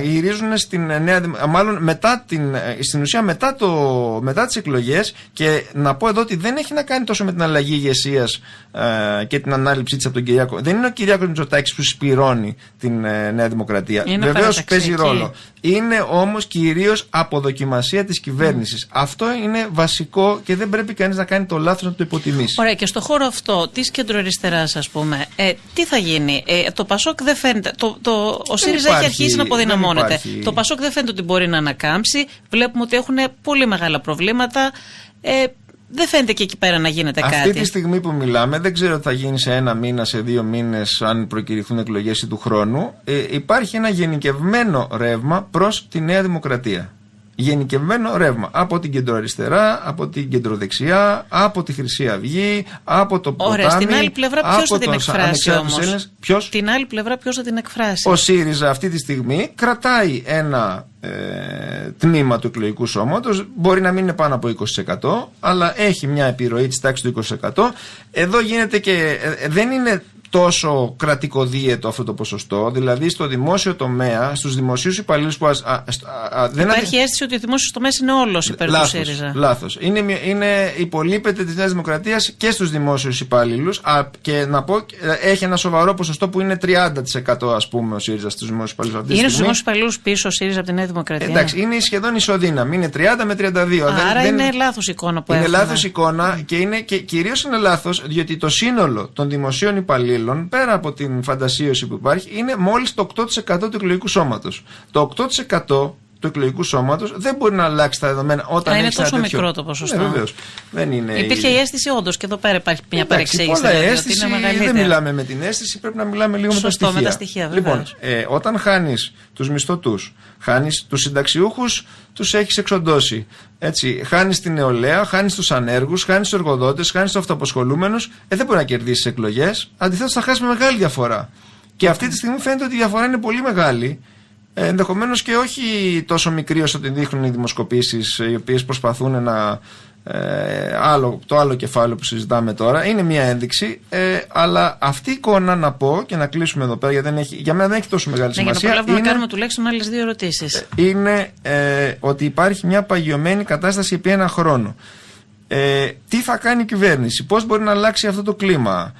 γυρίζουν στην Νέα Δημοκρατία, μάλλον στην ουσία μετά τις εκλογές. Και να πω εδώ ότι δεν έχει να κάνει τόσο με την αλλαγή ηγεσίας και την ανάληψή της από τον Κυριάκο. Δεν είναι ο Κυριάκος Μητσοτάκης που συσπηρώνει την Νέα Δημοκρατία. Βεβαίως παίζει ρόλο. Είναι όμως κυρίως αποδοκιμασία της κυβέρνησης. Αυτό είναι βασικό και δεν πρέπει κανείς να κάνει το λάθος να το υποτιμήσει. Ωραία, και στο χώρο αυτό της κεντροαριστεράς, ας πούμε, τι θα γίνει? Το Πασόκ δεν φαίνεται. Ο ΣΥΡΙΖΑ έχει αρχίσει να αποδυναμώνεται. Το Πασόκ δεν φαίνεται ότι μπορεί να ανακάμψει. Βλέπουμε ότι έχουν πολύ μεγάλα προβλήματα. Δεν φαίνεται και εκεί πέρα να γίνεται κάτι. Αυτή τη στιγμή που μιλάμε, δεν ξέρω τι θα γίνει σε 1 μήνα, σε 2 μήνες, αν προκηρυχθούν εκλογές του χρόνου. Υπάρχει ένα γενικευμένο ρεύμα προς τη Νέα Δημοκρατία. Γενικευμένο ρεύμα από την κεντροαριστερά, από την κεντροδεξιά, από τη Χρυσή Αυγή, από το Ποτάμι. Ωραία, στην άλλη πλευρά ποιος θα την εκφράσει όμως? Την άλλη πλευρά ποιος θα την εκφράσει? Ο ΣΥΡΙΖΑ αυτή τη στιγμή κρατάει ένα τμήμα του εκλογικού σώματος, μπορεί να μην είναι πάνω από 20%, αλλά έχει μια επιρροή της τάξης του 20%. Εδώ γίνεται και δεν είναι τόσο κρατικοδίαιτο αυτό το ποσοστό, δηλαδή στο δημόσιο τομέα, στους δημοσίους υπαλλήλους που υπάρχει αίσθηση ότι ο δημόσιος τομέας είναι όλος υπέρ του ΣΥΡΙΖΑ. Λάθος. Υπολείπεται της Νέας Δημοκρατίας και στους δημόσιους υπαλλήλους, και να πω, έχει ένα σοβαρό ποσοστό που είναι 30%, ας πούμε, ο ΣΥΡΙΖΑ στους δημόσιους υπαλλήλους. Είναι στους δημόσιους υπαλλήλους πίσω ο ΣΥΡΙΖΑ από τη Νέα Δημοκρατία? Εντάξει, είναι σχεδόν ισοδύναμη, είναι 30 με 32. Άρα είναι λάθος εικόνα που έχουμε. Είναι λάθος εικόνα και κυρίως είναι λάθος διότι το σύνολο των δημοσίων υπαλλήλων, πέρα από την φαντασίωση που υπάρχει, είναι μόλις το 8% του εκλογικού σώματος. Το 8% του εκλογικού σώματος δεν μπορεί να αλλάξει τα δεδομένα όταν έχει ένα τέτοιο. Είναι τόσο μικρό το ποσοστό. Βεβαίως. Δεν είναι. Υπήρχε η αίσθηση όντως, και εδώ πέρα υπάρχει μια παρεξήγηση. Δεν μιλάμε με την αίσθηση, πρέπει να μιλάμε λίγο με τα στοιχεία. Λοιπόν, όταν χάνεις τους μισθωτούς, χάνεις τους συνταξιούχους, τους έχεις εξοντώσει. Χάνεις την νεολαία, χάνεις τους ανέργους, χάνεις τους εργοδότες, χάνεις τους αυτοαπασχολούμενους. Δεν μπορεί να κερδίσεις εκλογές. Αντιθέτως, θα χάσει με μεγάλη διαφορά. Και αυτή τη στιγμή φαίνεται ότι η διαφορά είναι πολύ μεγάλη. Ενδεχομένως και όχι τόσο μικρή όσο την δείχνουν οι δημοσκοπήσεις, οι οποίες προσπαθούν να. Το άλλο κεφάλαιο που συζητάμε τώρα είναι μια ένδειξη, αλλά αυτή η εικόνα, να πω και να κλείσουμε εδώ πέρα, γιατί για μένα δεν έχει τόσο μεγάλη σημασία. Για να προλάβουμε να κάνουμε τουλάχιστον άλλες 2 ερωτήσεις. Είναι ότι υπάρχει μια παγιωμένη κατάσταση επί 1 χρόνο. Τι θα κάνει η κυβέρνηση, πώς μπορεί να αλλάξει αυτό το κλίμα,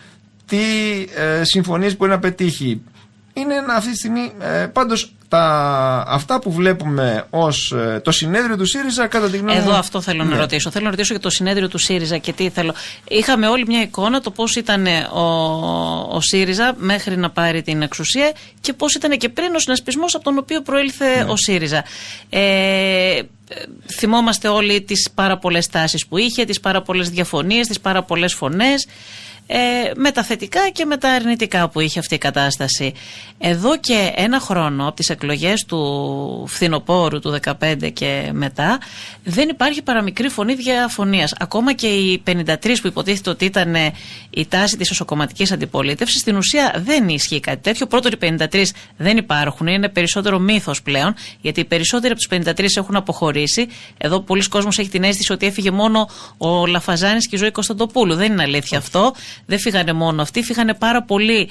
τι συμφωνίες μπορεί να πετύχει. Είναι αυτή τη στιγμή πάντως αυτά που βλέπουμε ως το συνέδριο του ΣΥΡΙΖΑ, κατά τη γνώμη μου. Εδώ αυτό θέλω να ρωτήσω. Θέλω να ρωτήσω για το συνέδριο του ΣΥΡΙΖΑ και τι θέλω. Είχαμε όλη μια εικόνα το πώς ήταν ο ΣΥΡΙΖΑ μέχρι να πάρει την εξουσία και πώς ήταν και πριν ο συνασπισμός από τον οποίο προήλθε ο ΣΥΡΙΖΑ. θυμόμαστε όλοι τις πάρα πολλές τάσεις που είχε, τις πάρα πολλές διαφωνίες, τις πάρα πολλές φωνές, με τα θετικά και με τα αρνητικά που είχε αυτή η κατάσταση. Εδώ και ένα χρόνο από τις εκλογές του φθινοπόρου του 2015 και μετά δεν υπάρχει παραμικρή φωνή διαφωνίας. Ακόμα και οι 53 που υποτίθεται ότι ήταν η τάση της εσωκομματικής αντιπολίτευσης, στην ουσία δεν ισχύει κάτι τέτοιο. Πρώτον, οι 53 δεν υπάρχουν, είναι περισσότερο μύθος πλέον, γιατί οι περισσότεροι από τους 53 έχουν αποχωρήσει. Εδώ πολλοί κόσμος έχει την αίσθηση ότι έφυγε μόνο ο Λαφαζάνης και η Ζωή Κωνσταντοπούλου. Δεν είναι αλήθεια αυτό. Δεν φύγανε μόνο αυτοί, φύγανε πάρα πολλοί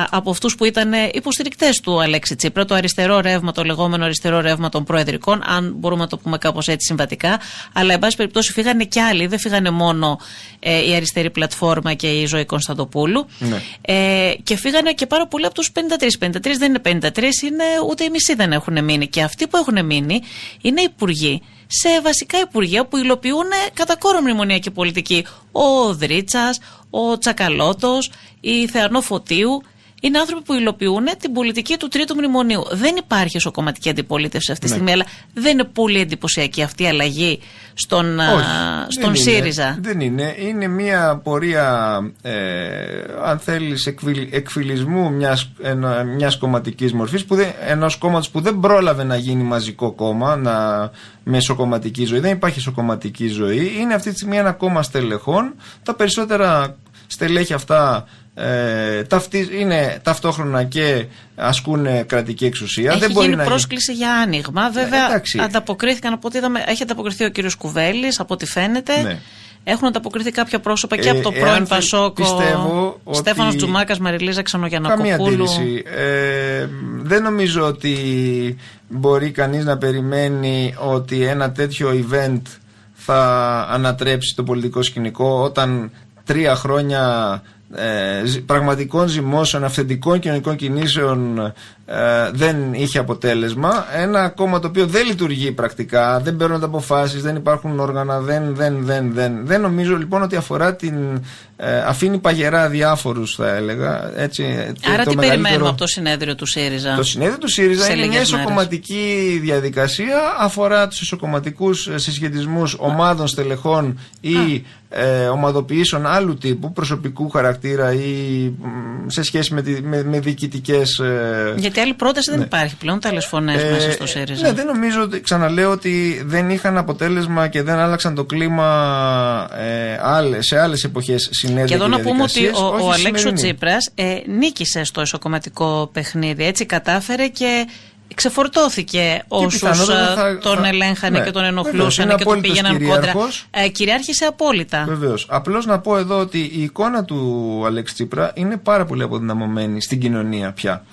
από αυτούς που ήταν υποστηρικτές του Αλέξη Τσίπρα, το αριστερό ρεύμα, το λεγόμενο αριστερό ρεύμα των προεδρικών, αν μπορούμε να το πούμε κάπως έτσι συμβατικά. Αλλά, εν πάση περιπτώσει, φύγανε κι άλλοι. Δεν φύγανε μόνο η αριστερή πλατφόρμα και η Ζωή Κωνσταντοπούλου. Ναι. Και φύγανε και πάρα πολλοί από τους 53. 53 δεν είναι 53, είναι ούτε οι μισοί δεν έχουν μείνει. Και αυτοί που έχουν μείνει είναι υπουργοί σε βασικά υπουργεία που υλοποιούν κατά κόρο μνημονιακή πολιτική. Ο Δρίτσας, ο Τσακαλώτος, η Θεανό Φωτίου. Είναι άνθρωποι που υλοποιούν την πολιτική του Τρίτου Μνημονίου. Δεν υπάρχει εσωκομματική αντιπολίτευση αυτή τη στιγμή, αλλά δεν είναι πολύ εντυπωσιακή αυτή η αλλαγή στον ΣΥΡΙΖΑ. Δεν είναι. Είναι μια πορεία, αν θέλεις, εκφυλισμού μιας κομματικής μορφής, ενός κόμματος που δεν πρόλαβε να γίνει μαζικό κόμμα, με εσωκομματική ζωή. Δεν υπάρχει εσωκομματική ζωή. Είναι αυτή τη στιγμή ένα κόμμα στελεχών. Τα περισσότερα στελέχη αυτά είναι ταυτόχρονα και ασκούν κρατική εξουσία. Έχει δεν μπορεί γίνει πρόσκληση για άνοιγμα. Βέβαια, ανταποκρίθηκαν από ό,τι είδαμε. Έχει ανταποκριθεί ο κύριος Κουβέλης, από ό,τι φαίνεται. Ναι. Έχουν ανταποκριθεί κάποια πρόσωπα και από το πρώην Πασόκ, ο Στέφανος Τζουμάκας, Μαριλίζα Ξανογιαννακοπούλου. Καμία αντίληση. Δεν νομίζω ότι μπορεί κανείς να περιμένει ότι ένα τέτοιο event θα ανατρέψει το πολιτικό σκηνικό όταν 3 χρόνια πραγματικών ζυμώσεων, αυθεντικών κοινωνικών κινήσεων δεν είχε αποτέλεσμα. Ένα κόμμα το οποίο δεν λειτουργεί πρακτικά, δεν παίρνουν αποφάσεις, δεν υπάρχουν όργανα, δεν νομίζω λοιπόν ότι αφορά αφήνει παγερά διάφορους, θα έλεγα. Έτσι, άρα τι περιμένουμε από το συνέδριο του ΣΥΡΙΖΑ? Το συνέδριο του ΣΥΡΙΖΑ είναι μια εσωκομματική διαδικασία, αφορά τους εσωκομματικούς συσχετισμούς ομάδων στελεχών ή ομαδοποιήσεων άλλου τύπου, προσωπικού χαρακτήρα ή σε σχέση με διοικητικές. Γιατί άλλη πρόταση δεν υπάρχει πλέον, τα άλλες φωνές μέσα στο ΣΥΡΙΖΑ. Ναι, δεν νομίζω, ξαναλέω, ότι δεν είχαν αποτέλεσμα και δεν άλλαξαν το κλίμα σε άλλες εποχές συνέδρια. Και εδώ να πούμε ότι ο Αλέξου Τσίπρας νίκησε στο εσωκομματικό παιχνίδι. Έτσι κατάφερε και ξεφορτώθηκε όσους τον ελέγχανε και τον ενοχλούσαν και τον πήγαιναν κόντρα. Κυριάρχησε απόλυτα. Βεβαίως. Απλώς να πω εδώ ότι η εικόνα του Αλέξη Τσίπρα είναι πάρα πολύ αποδυναμωμένη στην κοινωνία πια.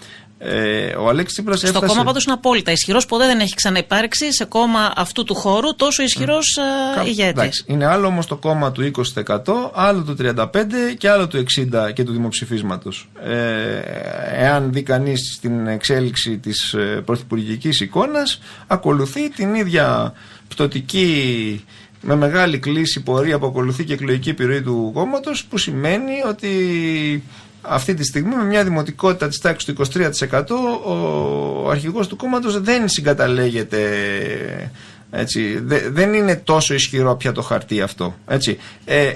Ο Αλέξης Τσίπρας έφτασε. Στο κόμμα πάντως είναι απόλυτα ισχυρός, ποτέ δεν έχει ξαναυπάρξει σε κόμμα αυτού του χώρου τόσο ισχυρός ηγέτης. Είναι άλλο όμως το κόμμα του 20%, άλλο του 35% και άλλο του 60% και του δημοψηφίσματος. Εάν δει κανείς στην εξέλιξη της πρωθυπουργικής εικόνας, ακολουθεί την ίδια πτωτική, με μεγάλη κλίση πορεία που ακολουθεί και εκλογική επιρροή του κόμματος, που σημαίνει ότι αυτή τη στιγμή, με μια δημοτικότητα της τάξης του 23%, ο αρχηγός του κόμματος δεν συγκαταλέγεται, έτσι, δεν είναι τόσο ισχυρό πια το χαρτί αυτό, έτσι.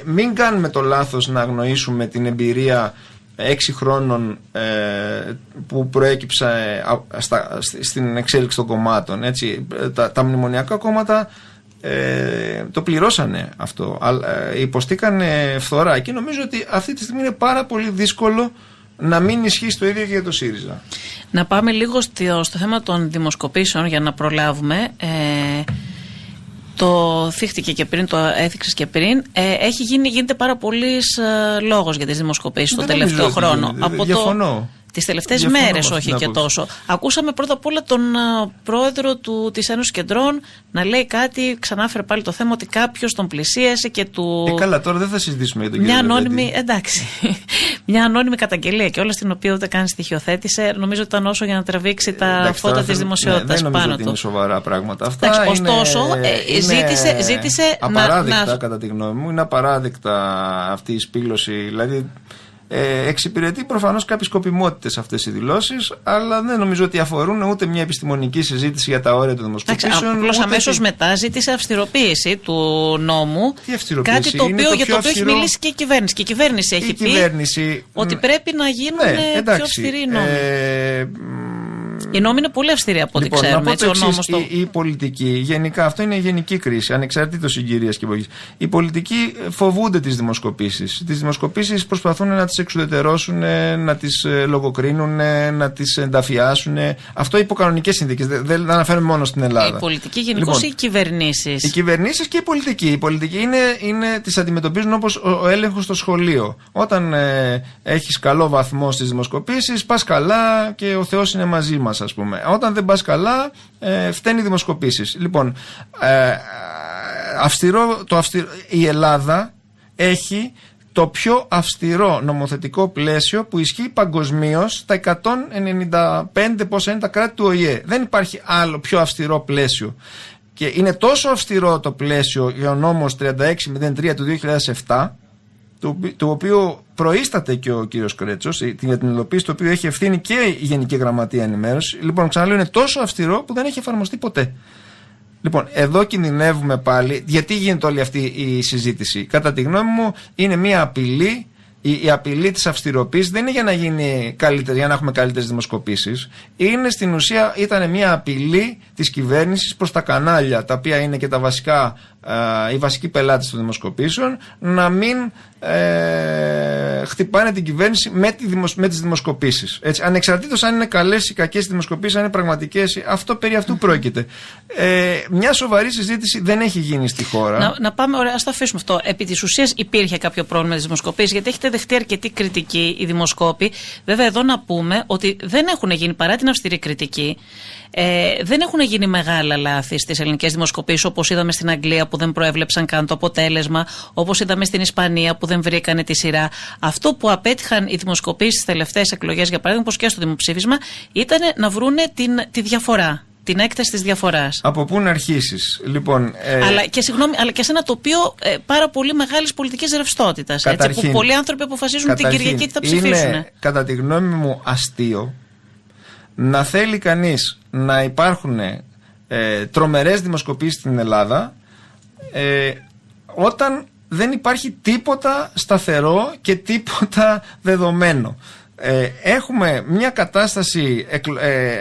Μην κάνουμε το λάθος να αγνοήσουμε την εμπειρία 6 χρόνων που προέκυψε στην εξέλιξη των κομμάτων, έτσι. Τα μνημονιακά κόμματα το πληρώσανε αυτό, υποστήκανε φθορά, και νομίζω ότι αυτή τη στιγμή είναι πάρα πολύ δύσκολο να μην ισχύσει το ίδιο και για το ΣΥΡΙΖΑ. Να πάμε λίγο στο θέμα των δημοσκοπήσεων για να προλάβουμε. Το θύχτηκε και πριν, το έθιξες και πριν. Γίνεται πάρα πολύς λόγος για τις δημοσκοπήσεις το τελευταίο χρόνο. Διαφωνώ. Τις τελευταίες μέρες, όχι και τόσο. Ακούσαμε πρώτα απ' όλα τον πρόεδρο της Ένωσης Κεντρών να λέει κάτι, ξανάφερε πάλι το θέμα ότι κάποιος τον πλησίασε και του. Καλά, τώρα δεν θα συζητήσουμε για τον κύριο ανώνυμη, εντάξει. Μια ανώνυμη καταγγελία και όλα, στην οποία ούτε καν στοιχειοθέτησε. Νομίζω ότι ήταν όσο για να τραβήξει τα φώτα της δημοσιότητας πάνω του. Δεν νομίζω ότι είναι σοβαρά πράγματα αυτά. Ωστόσο, ζήτησε απαράδεκτα, κατά τη γνώμη μου. Είναι απαράδεκτα αυτή η σπήλωση. Δηλαδή, Εξυπηρετεί προφανώς κάποιες σκοπιμότητες αυτές οι δηλώσεις, αλλά δεν νομίζω ότι αφορούν ούτε μια επιστημονική συζήτηση για τα όρια των δημοσκοπήσεων. Απλώς αμέσως μετά ζήτησε αυστηροποίηση του νόμου. Τι αυστηροποίηση? Κάτι το οποίο, για το οποίο έχει μιλήσει και η κυβέρνηση. Και η κυβέρνηση έχει πει ότι πρέπει να γίνουν πιο αυστηροί νόμοι. Οι νόμοι είναι πολύ αυστηροί από ό,τι ξέρουμε. Έτσι, η πολιτική, γενικά, αυτό είναι η γενική κρίση, ανεξαρτήτως συγκυρίας και εποχής. Οι πολιτικοί φοβούνται τις δημοσκοπήσεις. Τις δημοσκοπήσεις προσπαθούν να τις εξουδετερώσουν, να τις λογοκρίνουν, να τις ενταφιάσουν. Αυτό υπό κανονικές συνθήκες. Δεν αναφέρουμε μόνο στην Ελλάδα. Οι πολιτικοί γενικώς ή οι κυβερνήσεις? Οι κυβερνήσεις και οι πολιτικοί. Οι πολιτικοί τις αντιμετωπίζουν όπως ο έλεγχος στο σχολείο. Όταν έχεις καλό βαθμό στις δημοσκοπήσεις, πας καλά και ο Θεός είναι μαζί μας, ας πούμε. Όταν δεν πας καλά, φταίνει οι δημοσκοπήσεις. Λοιπόν, η Ελλάδα έχει το πιο αυστηρό νομοθετικό πλαίσιο που ισχύει παγκοσμίως στα 195 πόσα είναι τα κράτη του ΟΗΕ. Δεν υπάρχει άλλο πιο αυστηρό πλαίσιο. Και είναι τόσο αυστηρό το πλαίσιο για ο νόμος 3603 του 2007, του οποίου προείσταται και ο κύριος Κρέτσος, για την υλοποίηση του οποίου έχει ευθύνη και η Γενική Γραμματεία Ενημέρωση. Λοιπόν, ξαναλέω, είναι τόσο αυστηρό που δεν έχει εφαρμοστεί ποτέ. Λοιπόν, εδώ κινδυνεύουμε πάλι. Γιατί γίνεται όλη αυτή η συζήτηση? Κατά τη γνώμη μου, είναι μια απειλή. Η απειλή της αυστηροποίησης δεν είναι για να γίνει καλύτερη, για να έχουμε καλύτερες δημοσκοπήσεις. Είναι στην ουσία, ήταν μια απειλή της κυβέρνησης προς τα κανάλια, τα οποία είναι και οι βασικοί πελάτες των δημοσκοπήσεων, να μην χτυπάνε την κυβέρνηση με τις δημοσκοπήσεις. Έτσι, ανεξαρτήτως αν είναι καλές ή κακές δημοσκοπήσεις, αν είναι πραγματικές, περί αυτού πρόκειται. Μια σοβαρή συζήτηση δεν έχει γίνει στη χώρα. Να πάμε, ωραία, ας το αφήσουμε αυτό. Επί της ουσίας υπήρχε κάποιο πρόβλημα με τις δημοσκοπήσεις, γιατί έχετε δεχτεί αρκετή κριτική οι δημοσκόποι. Βέβαια, εδώ να πούμε ότι δεν έχουν γίνει, παρά την αυστηρή κριτική, δεν έχουν γίνει μεγάλα λάθη στις ελληνικές δημοσκοπήσεις, όπως είδαμε στην Αγγλία που δεν προέβλεψαν καν το αποτέλεσμα, όπως είδαμε στην Ισπανία που δεν βρήκανε τη σειρά. Αυτό που απέτυχαν οι δημοσκοπήσεις στις τελευταίες εκλογές, για παράδειγμα, όπως και στο δημοψήφισμα, ήταν να βρούνε τη διαφορά. Την έκταση της διαφοράς. Από πού να αρχίσεις, λοιπόν. Αλλά και σε ένα τοπίο πάρα πολύ μεγάλης πολιτικής ρευστότητας. Έτσι, που πολλοί άνθρωποι αποφασίζουν την Κυριακή τι θα ψηφίσουν. Είναι, κατά τη γνώμη μου, αστείο να θέλει κανείς να υπάρχουν τρομερές δημοσκοπήσεις στην Ελλάδα όταν δεν υπάρχει τίποτα σταθερό και τίποτα δεδομένο. Έχουμε μια κατάσταση,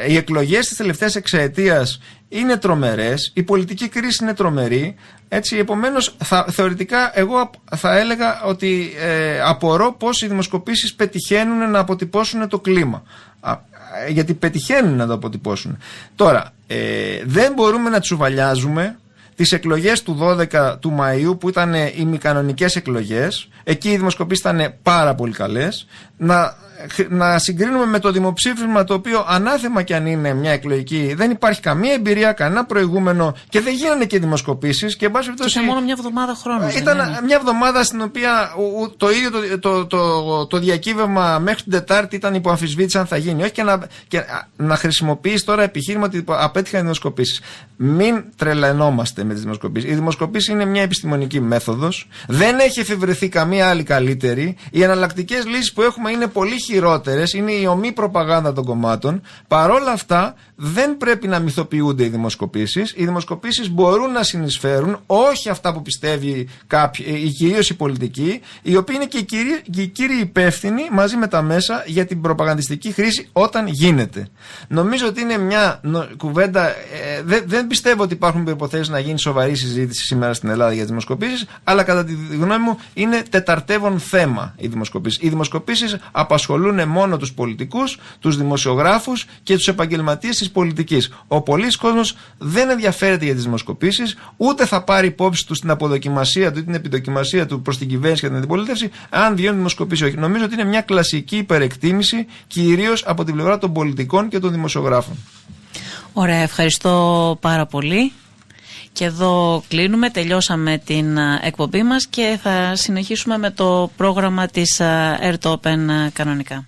οι εκλογές της τελευταίας εξαετίας είναι τρομερές, η πολιτική κρίση είναι τρομερή, έτσι, επομένως θεωρητικά εγώ θα έλεγα ότι απορώ πώς οι δημοσκοπήσεις πετυχαίνουν να αποτυπώσουν το κλίμα. Γιατί πετυχαίνουν να το αποτυπώσουν. Τώρα, δεν μπορούμε να τσουβαλιάζουμε τις εκλογές του 12 του Μαΐου που ήταν οι μη κανονικές εκλογές. Εκεί οι δημοσκοπήσεις ήταν πάρα πολύ καλές. Να συγκρίνουμε με το δημοψήφισμα, το οποίο ανάθεμα κι αν είναι μια εκλογική, δεν υπάρχει καμία εμπειρία, κανένα προηγούμενο και δεν γίνανε και δημοσκοπήσεις. Και ήταν μόνο μια εβδομάδα χρόνος. Ήταν μια εβδομάδα στην οποία το ίδιο το διακύβευμα μέχρι την Τετάρτη ήταν υπό αμφισβήτηση αν θα γίνει. Όχι και να χρησιμοποιείς τώρα επιχείρημα ότι απέτυχαν οι δημοσκοπήσεις. Μην τρελανόμαστε με τις δημοσκοπήσεις. Η δημοσκοπήση είναι μια επιστημονική μέθοδος. Δεν έχει εφευρεθεί καμία άλλη καλύτερη. Οι εναλλακτικές λύσεις που έχουμε είναι πολύ χειρότερες, είναι η ομή προπαγάνδα των κομμάτων. Παρόλα αυτά, δεν πρέπει να μυθοποιούνται οι δημοσκοπήσεις. Οι δημοσκοπήσεις μπορούν να συνεισφέρουν, όχι αυτά που πιστεύει κυρίως η πολιτική, οι οποίοι είναι και οι κύριοι υπεύθυνοι μαζί με τα μέσα για την προπαγανδιστική χρήση όταν γίνεται. Νομίζω ότι είναι μια κουβέντα. Δεν πιστεύω ότι υπάρχουν προϋποθέσεις να γίνει σοβαρή συζήτηση σήμερα στην Ελλάδα για τις δημοσκοπήσεις, αλλά κατά τη γνώμη μου είναι τεταρτεύον θέμα οι δημοσκοπήσεις. Οι δημοσκοπήσεις απασχολούν μόνο τους πολιτικούς, τους δημοσιογράφους και τους επαγγελματίες της πολιτικής. Ο πολύς κόσμος δεν ενδιαφέρεται για τις δημοσκοπήσεις, ούτε θα πάρει υπόψη του στην αποδοκιμασία του ή την επιδοκιμασία του προς την κυβέρνηση και την αντιπολίτευση, αν βγαίνουν δημοσκοπήσεις. Νομίζω ότι είναι μια κλασική υπερεκτίμηση, κυρίως από την πλευρά των πολιτικών και των δημοσιογράφων. Ωραία, ευχαριστώ πάρα πολύ. Και εδώ κλείνουμε, τελειώσαμε την εκπομπή μας και θα συνεχίσουμε με το πρόγραμμα της Earth Open κανονικά.